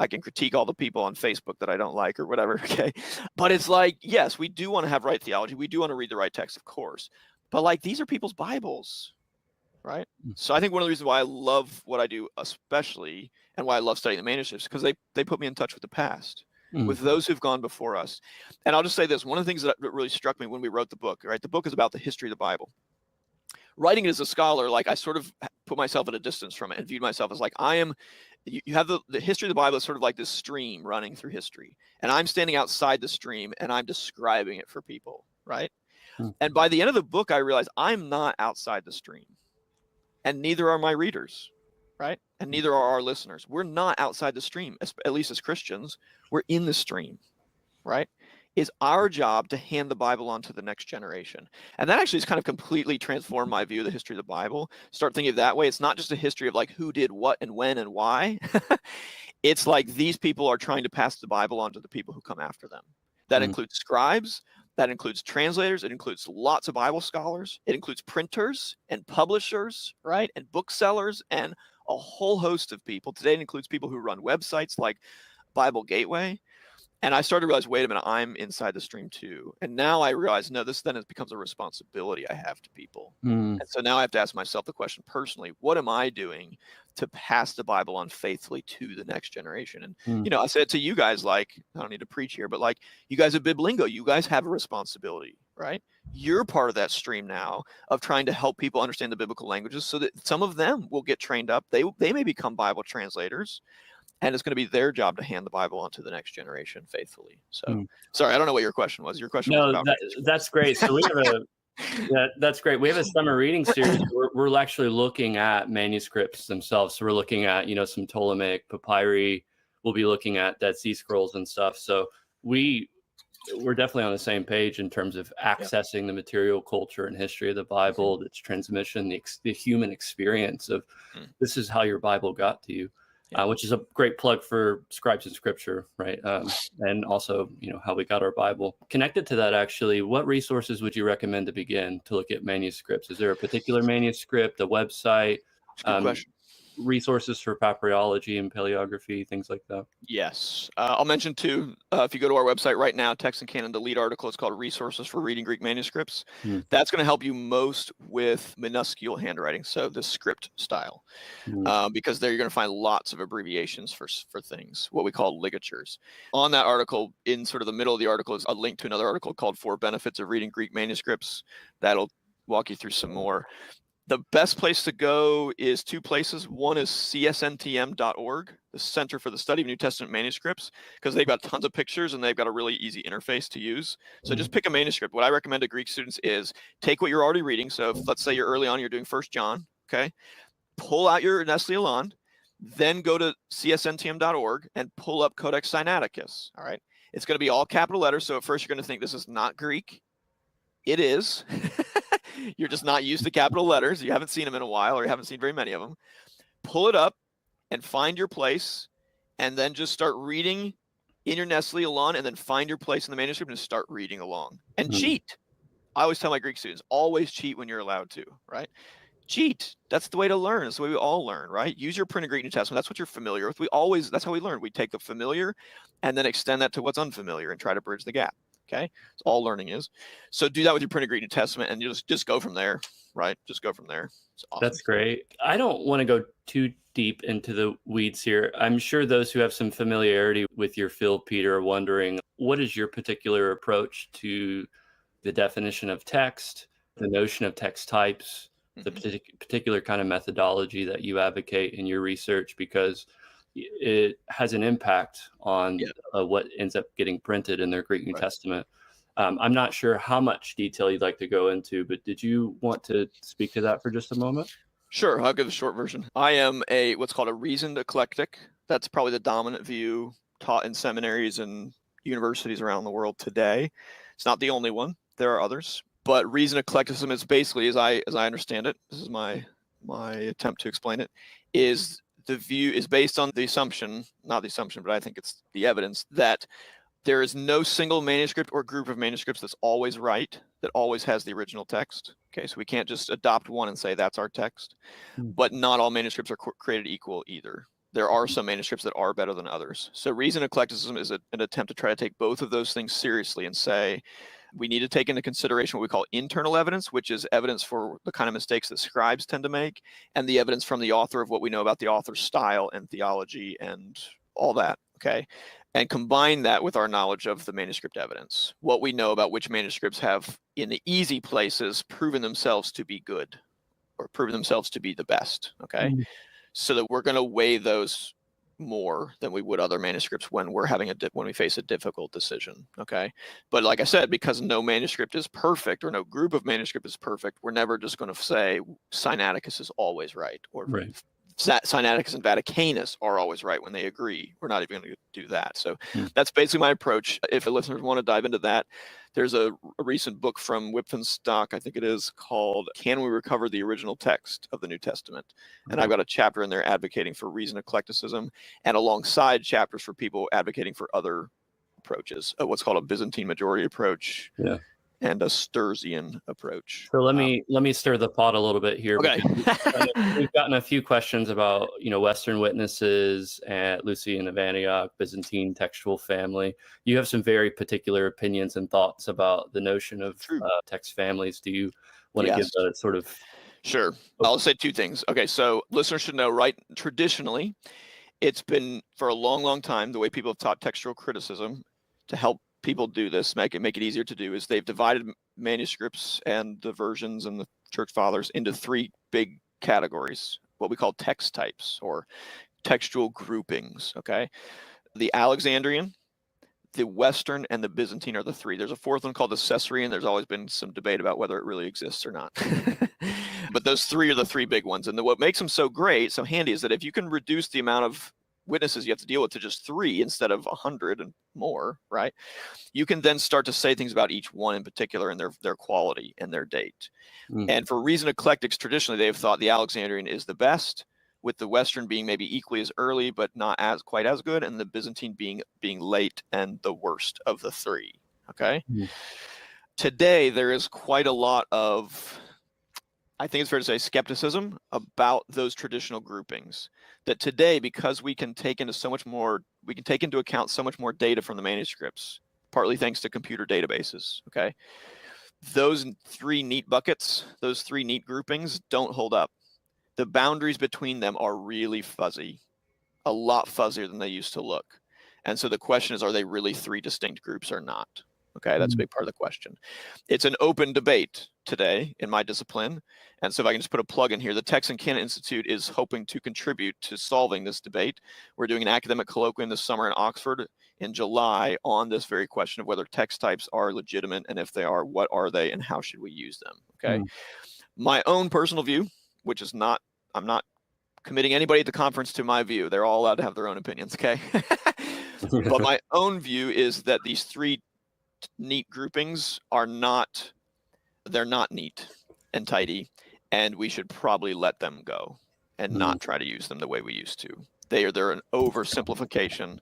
[SPEAKER 3] I can critique all the people on Facebook that I don't like or whatever, okay? But it's like, yes, we do want to have right theology. We do want to read the right text, of course. But, like, these are people's Bibles, right? So I think one of the reasons why I love what I do, especially, and why I love studying the manuscripts, because they put me in touch with the past, with those who've gone before us. And I'll just say this, one of the things that really struck me when we wrote the book, right? The book is about the history of the Bible. Writing it as a scholar, like, I sort of put myself at a distance from it and viewed myself as like, you have the history of the Bible is sort of like this stream running through history. And I'm standing outside the stream and I'm describing it for people, right? And by the end of the book, I realized I'm not outside the stream. And neither are my readers, right? And neither are our listeners. We're not outside the stream, at least as Christians. We're in the stream, right? It's our job to hand the Bible on to the next generation. And that actually has kind of completely transformed my view of the history of the Bible. Start thinking of it that way. It's not just a history of, like, who did what and when and why. It's like these people are trying to pass the Bible on to the people who come after them. That includes scribes. That includes translators. It includes lots of Bible scholars. It includes printers and publishers, right? And booksellers and a whole host of people. Today it includes people who run websites like Bible Gateway. And I started to realize, wait a minute, I'm inside the stream too. And now I realize, no, this then it becomes a responsibility I have to people. And so now I have to ask myself the question personally, what am I doing to pass the Bible on faithfully to the next generation? And, I said to you guys, like, I don't need to preach here, but, like, you guys at Biblingo, you guys have a responsibility, right? You're part of that stream now of trying to help people understand the biblical languages so that some of them will get trained up. They may become Bible translators. And it's going to be their job to hand the Bible on to the next generation faithfully. So, sorry, I don't know what your question was. Your question was about
[SPEAKER 4] that's great. So we have that's great. We have a summer reading series. We're actually looking at manuscripts themselves. So we're looking at, some Ptolemaic papyri. We'll be looking at Dead Sea Scrolls and stuff. So we're definitely on the same page in terms of accessing the material culture and history of the Bible, its transmission, the human experience of this is how your Bible got to you. Which is a great plug for Scribes in Scripture, right? And also, how we got our Bible. Connected to that, actually, what resources would you recommend to begin to look at manuscripts? Is there a particular manuscript, a website,
[SPEAKER 3] good question.
[SPEAKER 4] Resources for papyrology and paleography, things like that?
[SPEAKER 3] Yes. I'll mention too, if you go to our website right now, Text and Canon, the lead article is called Resources for Reading Greek Manuscripts. That's going to help you most with minuscule handwriting, so the script style, because there you're going to find lots of abbreviations for things, what we call ligatures. On that article, in sort of the middle of the article, is a link to another article called For Benefits of Reading Greek Manuscripts. That'll walk you through some more. The best place to go is two places. One is csntm.org, the Center for the Study of New Testament Manuscripts, because they've got tons of pictures and they've got a really easy interface to use. So just pick a manuscript. What I recommend to Greek students is take what you're already reading. So if, let's say you're early on, you're doing 1 John, okay? Pull out your Nestle Aland, then go to csntm.org and pull up Codex Sinaiticus, all right? It's going to be all capital letters. So at first you're going to think this is not Greek. It is. You're just not used to capital letters. You haven't seen them in a while, or you haven't seen very many of them. Pull it up and find your place, and then just start reading in your Nestle Aland, and then find your place in the manuscript and start reading along. And cheat. I always tell my Greek students, always cheat when you're allowed to, right? Cheat. That's the way to learn. That's the way we all learn, right? Use your printed Greek New Testament. That's what you're familiar with. That's how we learn. We take the familiar and then extend that to what's unfamiliar and try to bridge the gap. Okay, it's all learning is. So do that with your printed Greek New Testament, and you just go from there, right? Just go from there. It's awesome.
[SPEAKER 4] That's great. I don't want to go too deep into the weeds here. I'm sure those who have some familiarity with your field, Peter, are wondering, what is your particular approach to the definition of text, the notion of text types, the particular kind of methodology that you advocate in your research, because it has an impact on what ends up getting printed in their Greek New Testament. I'm not sure how much detail you'd like to go into, but did you want to speak to that for just a moment?
[SPEAKER 3] Sure, I'll give a short version. I am what's called a reasoned eclectic. That's probably the dominant view taught in seminaries and universities around the world today. It's not the only one. There are others. But reasoned eclecticism is basically, as I understand it, this is my attempt to explain it, is the view is based on the assumption, not the assumption, but I think it's the evidence that There is no single manuscript or group of manuscripts that's always right, that always has the original text. Okay, so we can't just adopt one and say that's our text. But not all manuscripts are created equal either. There are some manuscripts that are better than others. So reason eclecticism is an attempt to try to take both of those things seriously and say, we need to take into consideration what we call internal evidence, which is evidence for the kind of mistakes that scribes tend to make, and the evidence from the author of what we know about the author's style and theology and all that, okay? And combine that with our knowledge of the manuscript evidence, what we know about which manuscripts have, in the easy places, proven themselves to be good or proven themselves to be the best, okay? So that we're going to weigh those more than we would other manuscripts when we're having when we face a difficult decision, okay? But like I said, because no manuscript is perfect or no group of manuscript is perfect, we're never just going to say Sinaiticus is always right, or Sinaiticus and Vaticanus are always right when they agree. We're not even going to do that. So that's basically my approach. If the listeners want to dive into that, there's a recent book from Wipfenstock, I think it is, called Can We Recover the Original Text of the New Testament? And I've got a chapter in there advocating for reason eclecticism, and alongside chapters for people advocating for other approaches, what's called a Byzantine majority approach. And a Sturzian approach.
[SPEAKER 4] So let me stir the pot a little bit here.
[SPEAKER 3] Okay.
[SPEAKER 4] We've gotten a few questions about, Western witnesses at Lucian of Antioch, Byzantine textual family. You have some very particular opinions and thoughts about the notion of text families. Do you want to give a sort of...
[SPEAKER 3] Sure. I'll say two things. Okay, so listeners should know, right, traditionally, it's been for a long, long time, the way people have taught textual criticism to help people do this, make it easier to do, is they've divided manuscripts and the versions and the church fathers into three big categories, what we call text types or textual groupings, okay? The Alexandrian, the Western, and the Byzantine are the three. There's a fourth one called the Caesarean. There's always been some debate about whether it really exists or not. But those three are the three big ones. And what makes them so great, so handy, is that if you can reduce the amount of witnesses you have to deal with to just 3 instead of 100 and more, right? You can then start to say things about each one in particular and their quality and their date. And for reason eclectics, traditionally they've thought the Alexandrian is the best, with the Western being maybe equally as early but not quite as good, and the Byzantine being late and the worst of the 3. Okay. Today there is quite a lot of, I think it's fair to say, skepticism about those traditional groupings. That today, because we can take into account so much more data from the manuscripts, partly thanks to computer databases, okay? Those 3 neat buckets, those 3 neat groupings don't hold up. The boundaries between them are really fuzzy, a lot fuzzier than they used to look. And so the question is, are they really 3 distinct groups or not? Okay, that's a big part of the question. It's an open debate today in my discipline. And so if I can just put a plug in here, the Text and Canon Institute is hoping to contribute to solving this debate. We're doing an academic colloquium this summer in Oxford in July on this very question of whether text types are legitimate, and if they are, what are they and how should we use them, okay? My own personal view, which is not, I'm not committing anybody at the conference to my view. They're all allowed to have their own opinions, okay? But my own view is that these 3 neat groupings are not, they're not neat and tidy, and we should probably let them go and not try to use them the way we used to. They're an oversimplification,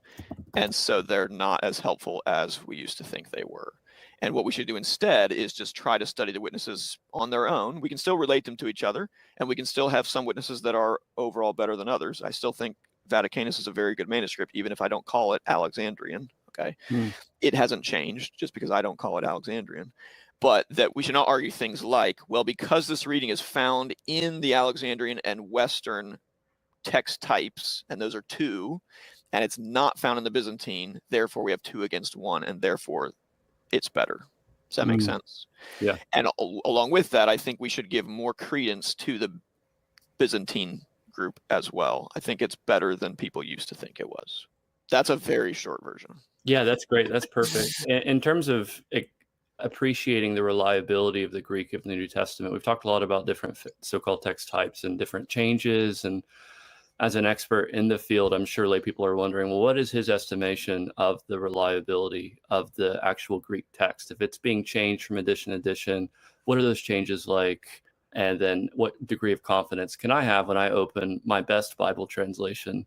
[SPEAKER 3] and so they're not as helpful as we used to think they were. And what we should do instead is just try to study the witnesses on their own. We can still relate them to each other, and we can still have some witnesses that are overall better than others. I still think Vaticanus is a very good manuscript, even if I don't call it Alexandrian. Okay. It hasn't changed just because I don't call it Alexandrian, but that we should not argue things like, well, because this reading is found in the Alexandrian and Western text types, and those are 2, and it's not found in the Byzantine, therefore we have 2 against 1, and therefore it's better. Does that make sense?
[SPEAKER 4] Yeah.
[SPEAKER 3] And along with that, I think we should give more credence to the Byzantine group as well. I think it's better than people used to think it was. That's a very short version.
[SPEAKER 4] Yeah, that's great. That's perfect. In terms of appreciating the reliability of the Greek of the New Testament, we've talked a lot about different so-called text types and different changes. And as an expert in the field, I'm sure lay people are wondering, well, what is his estimation of the reliability of the actual Greek text? If it's being changed from edition to edition, what are those changes like? And then what degree of confidence can I have when I open my best Bible translation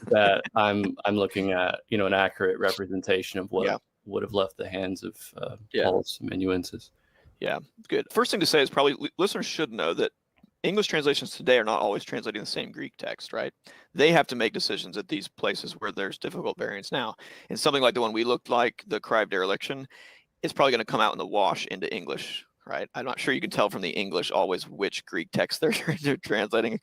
[SPEAKER 4] that I'm looking at, an accurate representation of what would have left the hands of Paul's amanuenses.
[SPEAKER 3] Yeah, good. First thing to say is probably listeners should know that English translations today are not always translating the same Greek text, right? They have to make decisions at these places where there's difficult variants now. And something like the one we looked like, the cry of dereliction, is probably going to come out in the wash into English, right? I'm not sure you can tell from the English always which Greek text they're translating,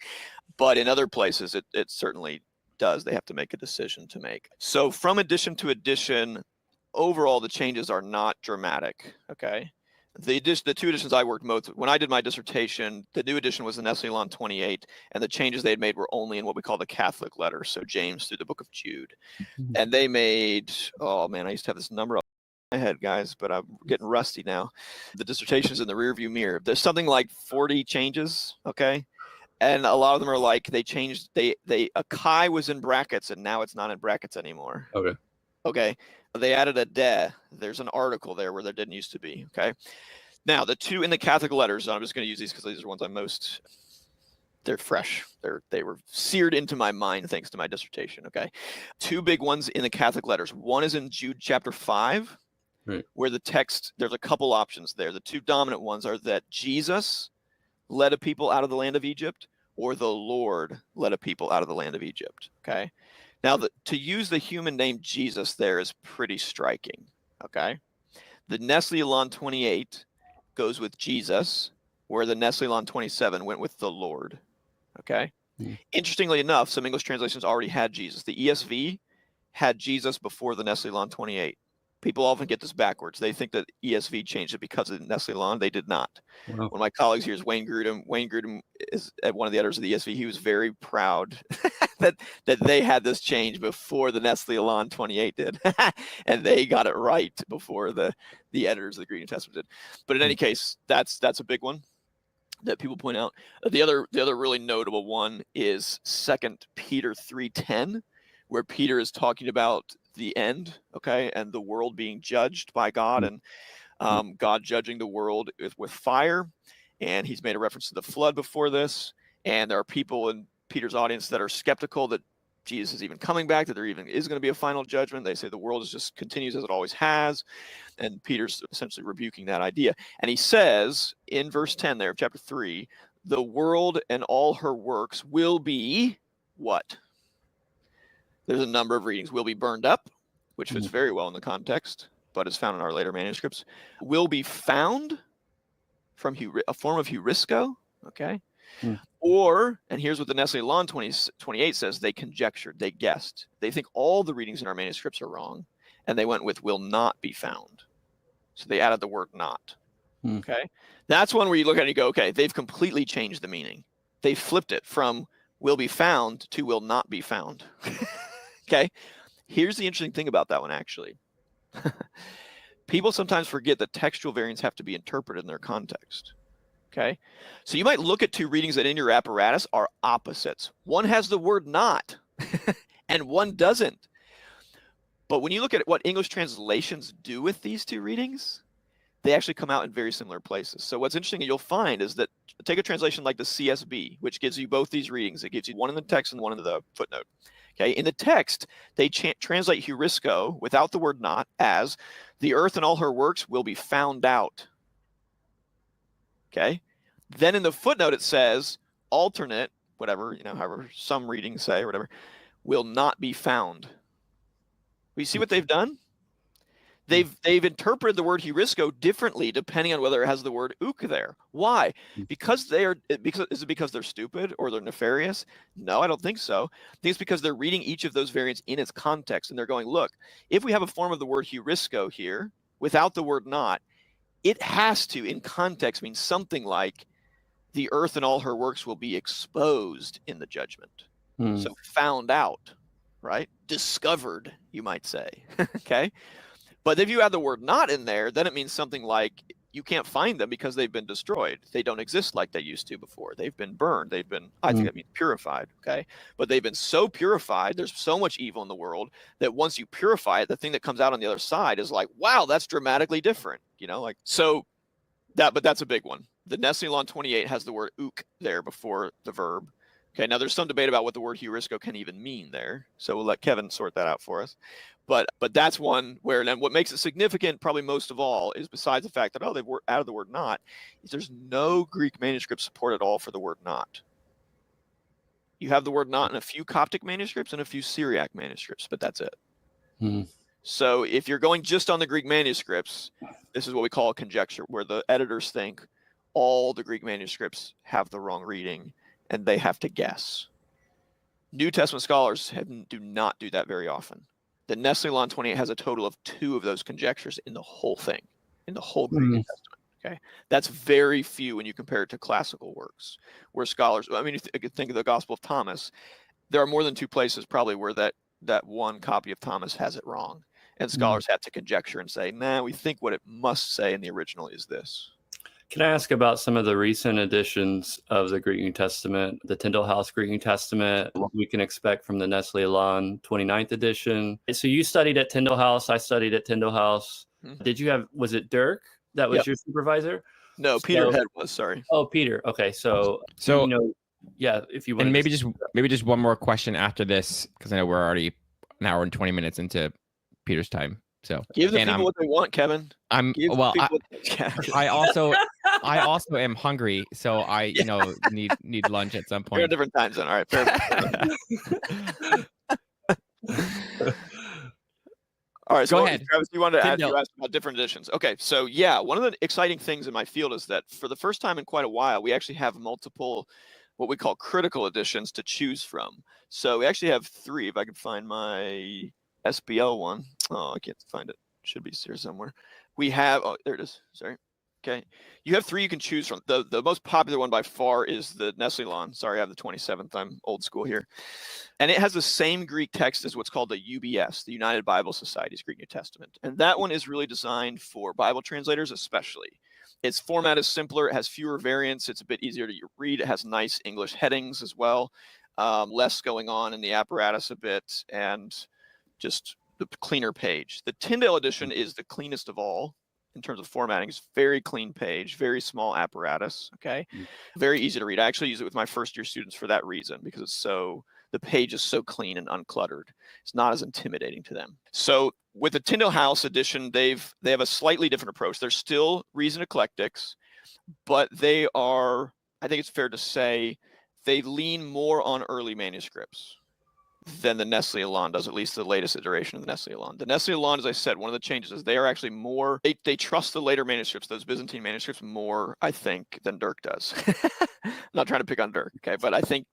[SPEAKER 3] but in other places it certainly does. They have to make a decision to make. So from edition to edition, overall the changes are not dramatic, okay? The two editions I worked most when I did my dissertation, the new edition was the Nestle-Aland 28, and the changes they had made were only in what we call the Catholic letters, so James through the book of Jude. And they made, oh man, I used to have this number up in my head, guys, but I'm getting rusty now. The dissertation's in the rearview mirror. There's something like 40 changes, okay? And a lot of them are like they changed, a chi was in brackets and now it's not in brackets anymore. Okay. They added a de. There's an article there where there didn't used to be. Okay. Now the two in the Catholic letters, I'm just going to use these because these are ones I'm most, they're fresh. They were seared into my mind thanks to my dissertation. Okay. Two big ones in the Catholic letters. One is in Jude chapter 5, where the text, there's a couple options there. The two dominant ones are that Jesus led a people out of the land of Egypt, or the Lord led a people out of the land of Egypt. Okay. Now, to use the human name Jesus there is pretty striking, okay? The Nestle-Aland 28 goes with Jesus, where the Nestle-Aland 27 went with the Lord, okay? Interestingly enough, some English translations already had Jesus. The ESV had Jesus before the Nestle-Aland 28. People often get this backwards. They think that ESV changed it because of Nestle-Aland. They did not. One of my colleagues here is Wayne Grudem. Wayne Grudem is one of the editors of the ESV. He was very proud that they had this change before the Nestle-Aland 28 did. And they got it right before the editors of the Greek New Testament did. But in any case, that's a big one that people point out. The other really notable one is 2 Peter 3:10, where Peter is talking about the end, okay, and the world being judged by God, and God judging the world with fire. And he's made a reference to the flood before this. And there are people in Peter's audience that are skeptical that Jesus is even coming back, that there even is going to be a final judgment. They say the world just continues as it always has. And Peter's essentially rebuking that idea. And he says in verse 10 there of chapter 3, the world and all her works will be what? There's a number of readings. Will be burned up, which fits very well in the context, but is found in our later manuscripts. Will be found from a form of heurisco, okay? Or, and here's what the Nestle-Aland 28 says, they conjectured, they guessed. They think all the readings in our manuscripts are wrong, and they went with will not be found. So they added the word not, okay? That's one where you look at it and you go, okay, they've completely changed the meaning. They flipped it from will be found to will not be found. Okay, here's the interesting thing about that one, actually. People sometimes forget that textual variants have to be interpreted in their context. Okay, so you might look at two readings that in your apparatus are opposites. One has the word not, and one doesn't. But when you look at what English translations do with these two readings, they actually come out in very similar places. So what's interesting you'll find is that take a translation like the CSB, which gives you both these readings. It gives you one in the text and one in the footnote. Okay, in the text, they translate heurisco without the word not as the earth and all her works will be found out. Okay, then in the footnote it says alternate, whatever, however some readings say or whatever, will not be found. You see what they've done? They've interpreted the word heurisco differently depending on whether it has the word ook there. Why? Is it because they're stupid or they're nefarious? No, I don't think so. I think it's because they're reading each of those variants in its context, and they're going, look, if we have a form of the word heurisco here without the word not, it has to, in context, mean something like the earth and all her works will be exposed in the judgment. So found out, right? Discovered, you might say. Okay. But if you add the word not in there, then it means something like you can't find them because they've been destroyed. They don't exist like they used to before. They've been burned. They've been, I think that means purified, okay? But they've been so purified, there's so much evil in the world that once you purify it, the thing that comes out on the other side is like, wow, that's dramatically different, but that's a big one. The Nestle-Aland 28 has the word ook there before the verb. Okay, now there's some debate about what the word heurisco can even mean there. So we'll let Kevin sort that out for us. But that's one where, then what makes it significant probably most of all is, besides the fact that, oh, they've added the word not, is there's no Greek manuscript support at all for the word not. You have the word not in a few Coptic manuscripts and a few Syriac manuscripts, but that's it. So if you're going just on the Greek manuscripts, this is what we call a conjecture, where the editors think all the Greek manuscripts have the wrong reading and they have to guess. New Testament scholars do not do that very often. The Nestle-Aland 28 has a total of 2 of those conjectures in the whole thing, in the whole Greek New Testament. Okay, that's very few when you compare it to classical works, where scholars, I mean, if you think of the Gospel of Thomas, there are more than 2 places probably where that one copy of Thomas has it wrong. And scholars have to conjecture and say, nah, we think what it must say in the original is this.
[SPEAKER 4] Can I ask about some of the recent editions of the Greek New Testament, the Tyndale House Greek New Testament, what we can expect from the Nestle-Aland 29th edition? So you studied at Tyndale House. I studied at Tyndale House. Did you have, was it Dirk that was your supervisor?
[SPEAKER 3] No, Peter Head was, sorry.
[SPEAKER 4] Oh, Peter. Okay. So yeah, if you want.
[SPEAKER 2] And maybe just one more question after this, because I know we're already an hour and 20 minutes into Peter's time. So
[SPEAKER 3] give the people what they want, Kevin.
[SPEAKER 2] I also am hungry, so I need lunch at some point.
[SPEAKER 3] We're at different times then. All right, fair enough. All right, so
[SPEAKER 2] go ahead.
[SPEAKER 3] Travis, you wanted to ask about different editions. Okay, so yeah, one of the exciting things in my field is that for the first time in quite a while, we actually have multiple what we call critical editions to choose from. So we actually have 3. If I can find my SBL one. Oh, I can't find it. Should be here somewhere. We have, oh, there it is. Sorry. Okay. You have 3 you can choose from. The most popular one by far is the Nestle-Aland. Sorry, I have the 27th. I'm old school here. And it has the same Greek text as what's called the UBS, the United Bible Society's Greek New Testament. And that one is really designed for Bible translators especially. Its format is simpler. It has fewer variants. It's a bit easier to read. It has nice English headings as well. Less going on in the apparatus a bit, and just the cleaner page. The Tyndale edition is the cleanest of all in terms of formatting. It's very clean page, very small apparatus. Okay, very easy to read. I actually use it with my first year students for that reason, because the page is so clean and uncluttered. It's not as intimidating to them. So with the Tyndale House edition, they have a slightly different approach. They're still reasoned eclectics, but they are, I think it's fair to say, they lean more on early manuscripts than the Nestle-Aland does, at least the latest iteration of the Nestle-Aland. The Nestle-Aland, as I said, one of the changes is they are actually more, they trust the later manuscripts, those Byzantine manuscripts, more, I think, than Dirk does. I'm not trying to pick on Dirk, okay, but I think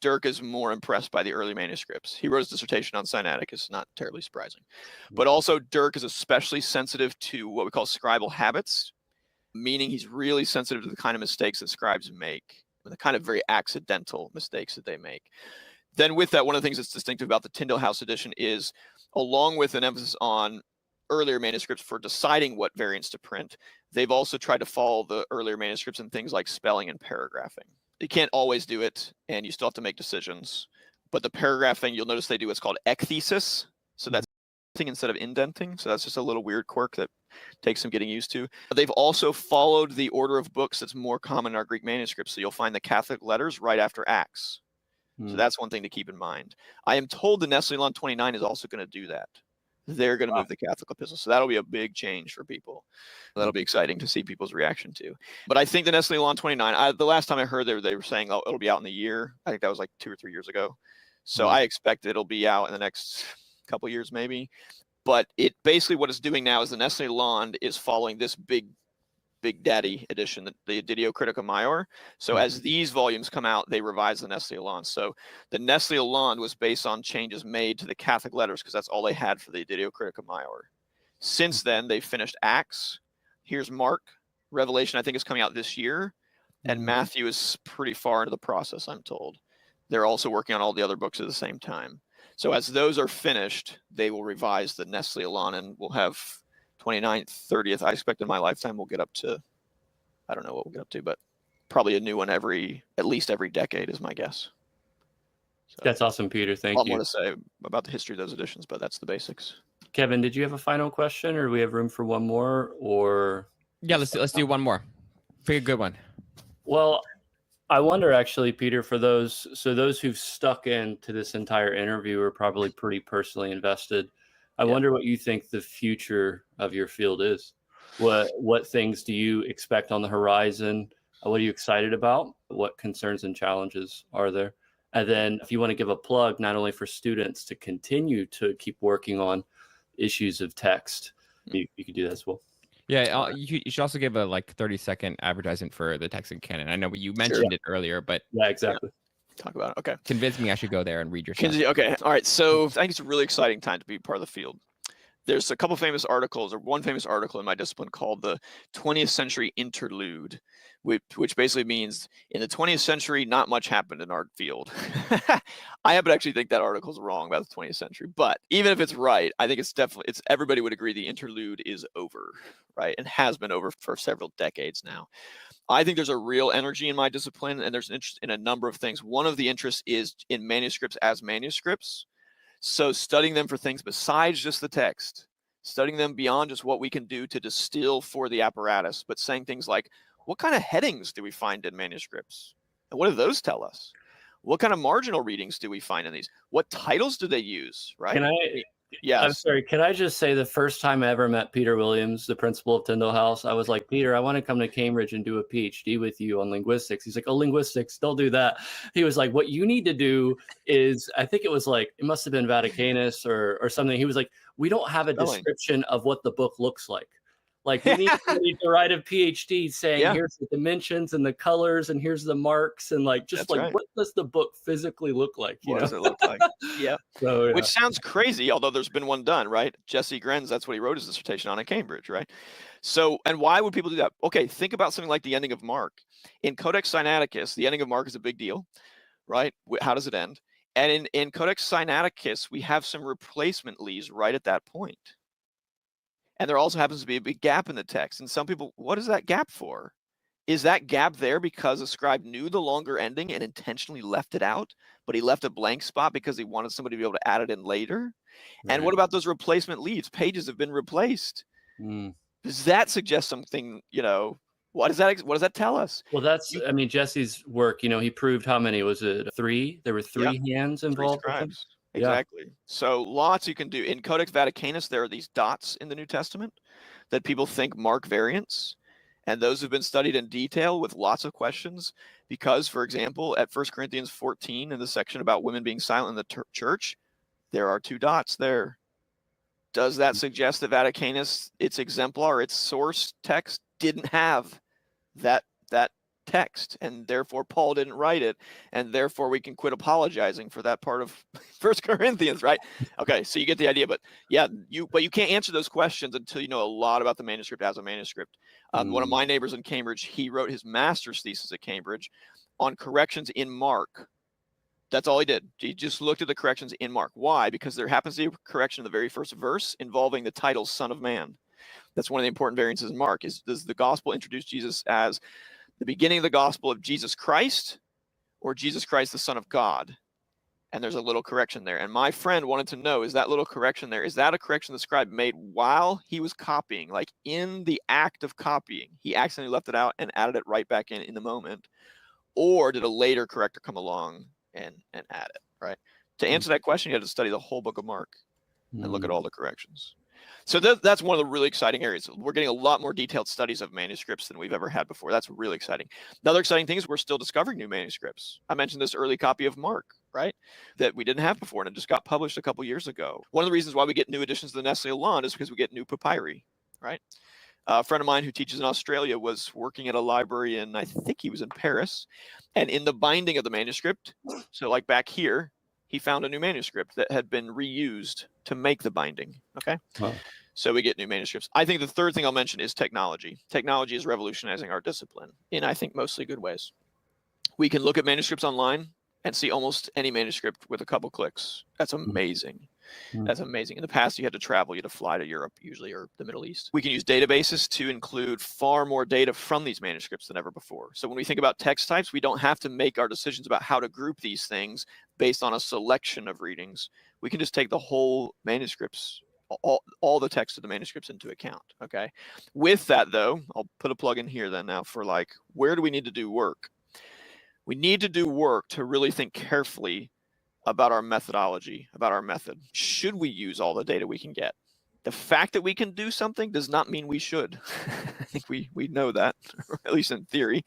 [SPEAKER 3] Dirk is more impressed by the early manuscripts. He wrote his dissertation on Sinaitic. It's not terribly surprising. But also Dirk is especially sensitive to what we call scribal habits, meaning he's really sensitive to the kind of mistakes that scribes make, the kind of very accidental mistakes that they make. Then with that, one of the things that's distinctive about the Tyndale House edition is, along with an emphasis on earlier manuscripts for deciding what variants to print, they've also tried to follow the earlier manuscripts in things like spelling and paragraphing. You can't always do it, and you still have to make decisions. But the paragraphing, you'll notice they do what's called ekthesis. So that's instead of indenting. So that's just a little weird quirk that takes some getting used to. They've also followed the order of books that's more common in our Greek manuscripts. So you'll find the Catholic letters right after Acts. So that's one thing to keep in mind. I am told the Nestle-Aland 29 is also going to do that. They're going to move the Catholic epistles. So that'll be a big change for people. That'll be exciting to see people's reaction to. But I think the Nestle-Aland 29, the last time I heard they were saying, oh, it'll be out in a year. I think that was like 2 or 3 years ago. So I expect it'll be out in the next couple years maybe. But it basically what it's doing now is the Nestle-Aland is following this big daddy edition, the Editio Critica Maior. So as these volumes come out, they revise the Nestle-Aland. So the Nestle-Aland was based on changes made to the Catholic letters because that's all they had for the Editio Critica Maior. Since then, they finished Acts. Here's Mark. Revelation, I think, is coming out this year. And Matthew is pretty far into the process, I'm told. They're also working on all the other books at the same time. So as those are finished, they will revise the Nestle-Aland, and we'll have 29th, 30th. I expect in my lifetime we'll get up to, I don't know what we'll get up to, but probably a new one at least every decade is my guess. So,
[SPEAKER 4] that's awesome, Peter. Thank you.
[SPEAKER 3] A lot more to say about the history of those editions, but that's the basics.
[SPEAKER 4] Kevin, did you have a final question, or do we have room for one more? Or
[SPEAKER 2] yeah, let's do one more. Pick a good one.
[SPEAKER 4] Well, I wonder actually, Peter, for those who've stuck into this entire interview are probably pretty personally invested. I wonder what you think the future of your field is. What things do you expect on the horizon? What are you excited about? What concerns and challenges are there? And then if you want to give a plug, not only for students to continue to keep working on issues of text, you could do that as well.
[SPEAKER 2] Yeah, you should also give a 30-second advertisement for the Texan Canon. I know you mentioned it earlier, but
[SPEAKER 4] yeah, exactly.
[SPEAKER 3] Talk about it. Okay.
[SPEAKER 2] Convince me I should go there and read your stuff.
[SPEAKER 3] Okay. All right. So I think it's a really exciting time to be part of the field. There's a couple famous articles, or one famous article in my discipline called the 20th Century Interlude, which basically means in the 20th century, not much happened in our field. I happen to actually think that article's wrong about the 20th century, but even if it's right, I think everybody would agree the interlude is over, right? And has been over for several decades now. I think there's a real energy in my discipline, and there's an interest in a number of things. One of the interests is in manuscripts as manuscripts. So studying them for things besides just the text, studying them beyond just what we can do to distill for the apparatus, but saying things like, what kind of headings do we find in manuscripts? And what do those tell us? What kind of marginal readings do we find in these? What titles do they use, right?
[SPEAKER 4] I'm sorry, can I just say the first time I ever met Peter Williams, the principal of Tyndall House, I was like, Peter, I want to come to Cambridge and do a PhD with you on linguistics. He's like, oh, linguistics, don't do that. He was like, what you need to do is, I think it was it must have been Vaticanus or something. He was like, we don't have a description of what the book looks like. We need to write a PhD saying here's the dimensions and the colors and here's the marks and what does the book physically look like?
[SPEAKER 3] What does it look like? Yeah. So, which sounds crazy, although there's been one done, right? Jesse Grenz, that's what he wrote his dissertation on in Cambridge, right? So, and why would people do that? Okay, think about something like the ending of Mark. In Codex Sinaiticus, the ending of Mark is a big deal, right? How does it end? And in Codex Sinaiticus, we have some replacement leaves right at that point. And there also happens to be a big gap in the text. And some people, what is that gap for? Is that gap there because a scribe knew the longer ending and intentionally left it out, but he left a blank spot because he wanted somebody to be able to add it in later? Right. And what about those replacement leaves? Pages have been replaced. Does that suggest something, what does that tell us?
[SPEAKER 4] Well, Jesse's work, he proved how many, was it 3? There were 3 hands involved.
[SPEAKER 3] 3 scribes. Exactly. So lots you can do. In Codex Vaticanus, there are these dots in the New Testament that people think mark variants. And those have been studied in detail with lots of questions because, for example, at 1 Corinthians 14, in the section about women being silent in the church, there are 2 dots there. Does that suggest that Vaticanus, its exemplar, its source text, didn't have that text, and therefore Paul didn't write it, and therefore we can quit apologizing for that part of 1 Corinthians, right? Okay, so you get the idea, but you can't answer those questions until you know a lot about the manuscript as a manuscript. One of my neighbors in Cambridge, he wrote his master's thesis at Cambridge on corrections in Mark. That's all he did. He just looked at the corrections in Mark. Why? Because there happens to be a correction in the very first verse involving the title Son of Man. That's one of the important variances in Mark. Does the gospel introduce Jesus as the beginning of the gospel of Jesus Christ or Jesus Christ, the Son of God? And there's a little correction there. And my friend wanted to know, is that little correction there, is that a correction the scribe made while he was copying, like in the act of copying? He accidentally left it out and added it right back in the moment. Or did a later corrector come along and add it, right? To answer that question, you had to study the whole book of Mark and look at all the corrections. So that's one of the really exciting areas. We're getting a lot more detailed studies of manuscripts than we've ever had before. That's really exciting. Another exciting thing is we're still discovering new manuscripts. I mentioned this early copy of Mark, right, that we didn't have before, and it just got published a couple years ago. One of the reasons why we get new editions of the Nestle Aland is because we get new papyri, right? A friend of mine who teaches in Australia was working at a library in, I think he was in Paris, and in the binding of the manuscript, so like back here, he found a new manuscript that had been reused to make the binding, okay? Wow. So we get new manuscripts. I think the third thing I'll mention is technology. Technology is revolutionizing our discipline in, I think, mostly good ways. We can look at manuscripts online and see almost any manuscript with a couple clicks. That's amazing. That's amazing. In the past, you had to travel, you had to fly to Europe usually, or the Middle East. We can use databases to include far more data from these manuscripts than ever before. So when we think about text types, we don't have to make our decisions about how to group these things based on a selection of readings. We can just take the whole manuscripts, all the text of the manuscripts into account. Okay. With that, though, I'll put a plug in here then now for like, where do we need to do work? We need to do work to really think carefully about our methodology, about our method. Should we use all the data we can get? The fact that we can do something does not mean we should. I think we know that, or at least in theory.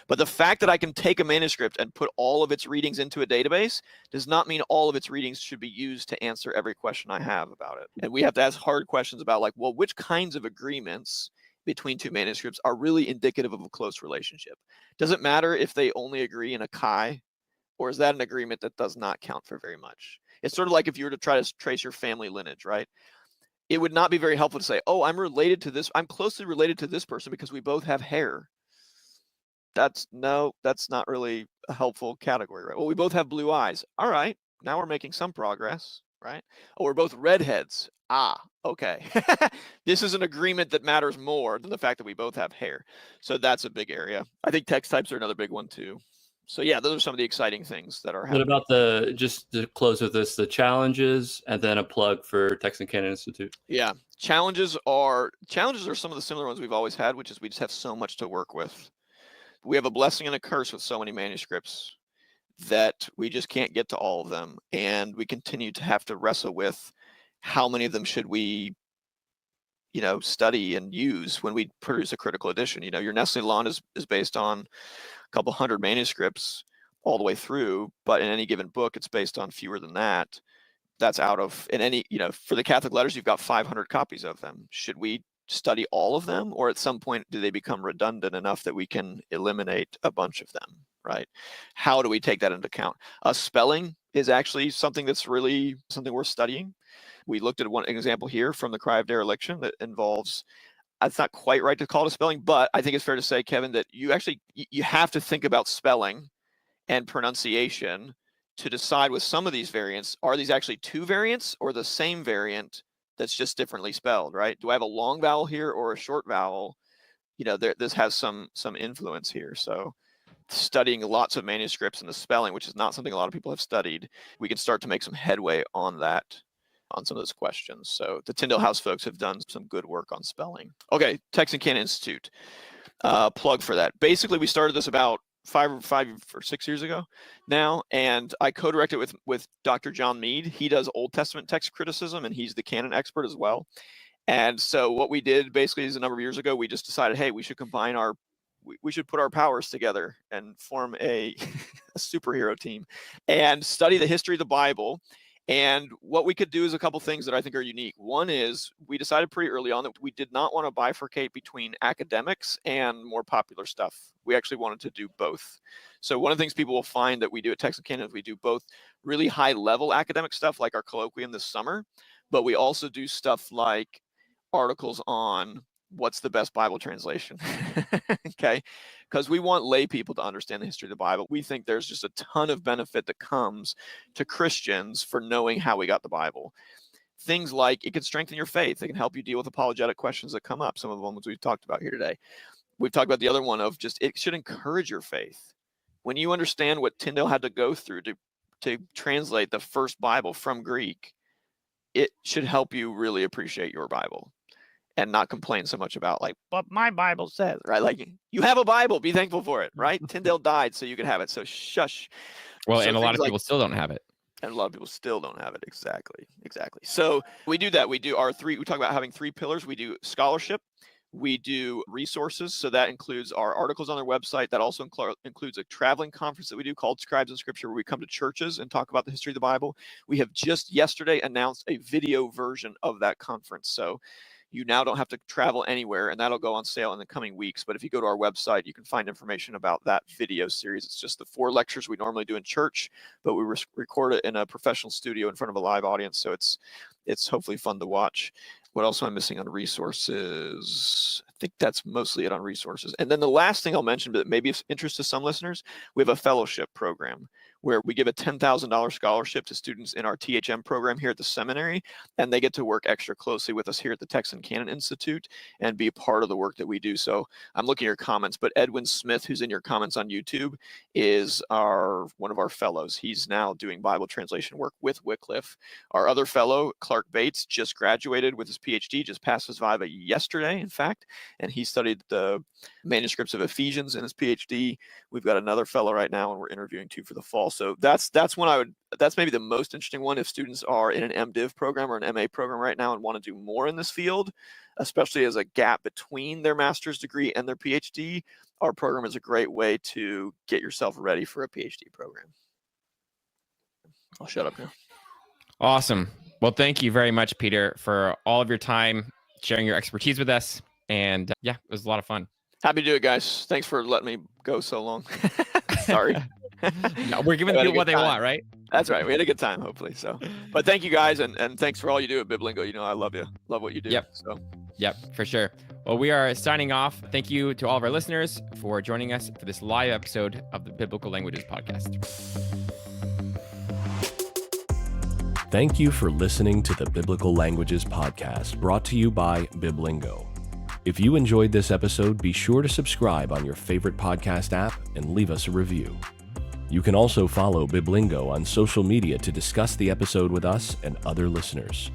[SPEAKER 3] But the fact that I can take a manuscript and put all of its readings into a database does not mean all of its readings should be used to answer every question I have about it. And we have to ask hard questions about like, well, which kinds of agreements between two manuscripts are really indicative of a close relationship? Does it matter if they only agree in a chi, or is that an agreement that does not count for very much? It's sort of like if you were to try to trace your family lineage, right? It would not be very helpful to say, oh, I'm closely related to this person because we both have hair. That's not really a helpful category, right? Well, we both have blue eyes. All right, now we're making some progress, right? Oh, we're both redheads. Ah, okay. This is an agreement that matters more than the fact that we both have hair. So that's a big area. I think text types are another big one too. So yeah, those are some of the exciting things that are happening.
[SPEAKER 4] What about just to close with this, the challenges, and then a plug for Text and Canon Institute?
[SPEAKER 3] Yeah, challenges are some of the similar ones we've always had, which is we just have so much to work with. We have a blessing and a curse with so many manuscripts that we just can't get to all of them, and we continue to have to wrestle with how many of them should we study and use when we produce a critical edition. Your Nestle Lawn is based on a couple hundred manuscripts all the way through, but in any given book, it's based on fewer than that. That's out of, in any, for the Catholic letters, you've got 500 copies of them. Should we study all of them, or at some point, do they become redundant enough that we can eliminate a bunch of them, right? How do we take that into account? Spelling is actually something that's really something worth studying. We looked at one example here from the Cry of Dereliction that involves, it's not quite right to call it a spelling, but I think it's fair to say, Kevin, that you have to think about spelling and pronunciation to decide with some of these variants, are these actually two variants or the same variant that's just differently spelled, right? Do I have a long vowel here or a short vowel? This has some influence here. So studying lots of manuscripts and the spelling, which is not something a lot of people have studied, we can start to make some headway on that, on some of those questions. So the Tyndale House folks have done some good work on spelling. Okay, Text and Canon Institute, plug for that. Basically, we started this about 5 or 6 years ago now, and I co-directed with Dr. John Mead. He does Old Testament text criticism, and he's the canon expert as well. And so what we did basically is a number of years ago, we just decided, hey, we should combine we should put our powers together and form a superhero team and study the history of the Bible. And what we could do is a couple things that I think are unique. One is we decided pretty early on that we did not want to bifurcate between academics and more popular stuff. We actually wanted to do both. So one of the things people will find that we do at Text and Canon is we do both really high level academic stuff like our colloquium this summer, but we also do stuff like articles on what's the best Bible translation, okay? Because we want lay people to understand the history of the Bible. We think there's just a ton of benefit that comes to Christians for knowing how we got the Bible. Things like it can strengthen your faith. It can help you deal with apologetic questions that come up, some of the ones we've talked about here today. We've talked about the other one of just it should encourage your faith. When you understand what Tyndale had to go through to translate the first Bible from Greek, it should help you really appreciate your Bible and not complain so much about like, but my Bible says, right? Like you have a Bible, be thankful for it, right? Tyndale died so you could have it. So shush.
[SPEAKER 2] Well,
[SPEAKER 3] So
[SPEAKER 2] and a lot of
[SPEAKER 3] things
[SPEAKER 2] people still don't have it.
[SPEAKER 3] And a lot of people still don't have it. Exactly. So we do that. We talk about having 3 pillars. We do scholarship. We do resources. So that includes our articles on their website. That also includes a traveling conference that we do called Scribes in Scripture, where we come to churches and talk about the history of the Bible. We have just yesterday announced a video version of that conference. So you now don't have to travel anywhere, and that'll go on sale in the coming weeks. But if you go to our website, you can find information about that video series. It's just the 4 lectures we normally do in church, but we record it in a professional studio in front of a live audience. So it's hopefully fun to watch. What else am I missing on resources? I think that's mostly it on resources. And then the last thing I'll mention, but maybe of interest to some listeners, we have a fellowship program where we give a $10,000 scholarship to students in our THM program here at the seminary, and they get to work extra closely with us here at the Texan Canon Institute and be a part of the work that we do. So I'm looking at your comments, but Edwin Smith, who's in your comments on YouTube, is one of our fellows. He's now doing Bible translation work with Wycliffe. Our other fellow, Clark Bates, just graduated with his PhD, just passed his Viva yesterday, in fact, and he studied the manuscripts of Ephesians in his PhD. We've got another fellow right now, and we're interviewing two for the fall. So that's maybe the most interesting one if students are in an MDiv program or an MA program right now and want to do more in this field, especially as a gap between their master's degree and their PhD. Our program is a great way to get yourself ready for a PhD program. I'll shut up now.
[SPEAKER 2] Awesome. Well, thank you very much, Peter, for all of your time, sharing your expertise with us. And yeah, it was a lot of fun.
[SPEAKER 3] Happy to do it, guys. Thanks for letting me go so long. Sorry.
[SPEAKER 2] No, we're giving people what they want, right?
[SPEAKER 3] That's right. We had a good time, hopefully. So, but thank you guys, and thanks for all you do at Biblingo. You know, I love you. Love what you do.
[SPEAKER 2] Yep.
[SPEAKER 3] So.
[SPEAKER 2] Yep, for sure. Well, we are signing off. Thank you to all of our listeners for joining us for this live episode of the Biblical Languages Podcast.
[SPEAKER 1] Thank you for listening to the Biblical Languages Podcast, brought to you by Biblingo. If you enjoyed this episode, be sure to subscribe on your favorite podcast app and leave us a review. You can also follow Biblingo on social media to discuss the episode with us and other listeners.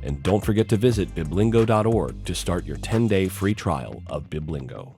[SPEAKER 1] And don't forget to visit biblingo.org to start your 10-day free trial of Biblingo.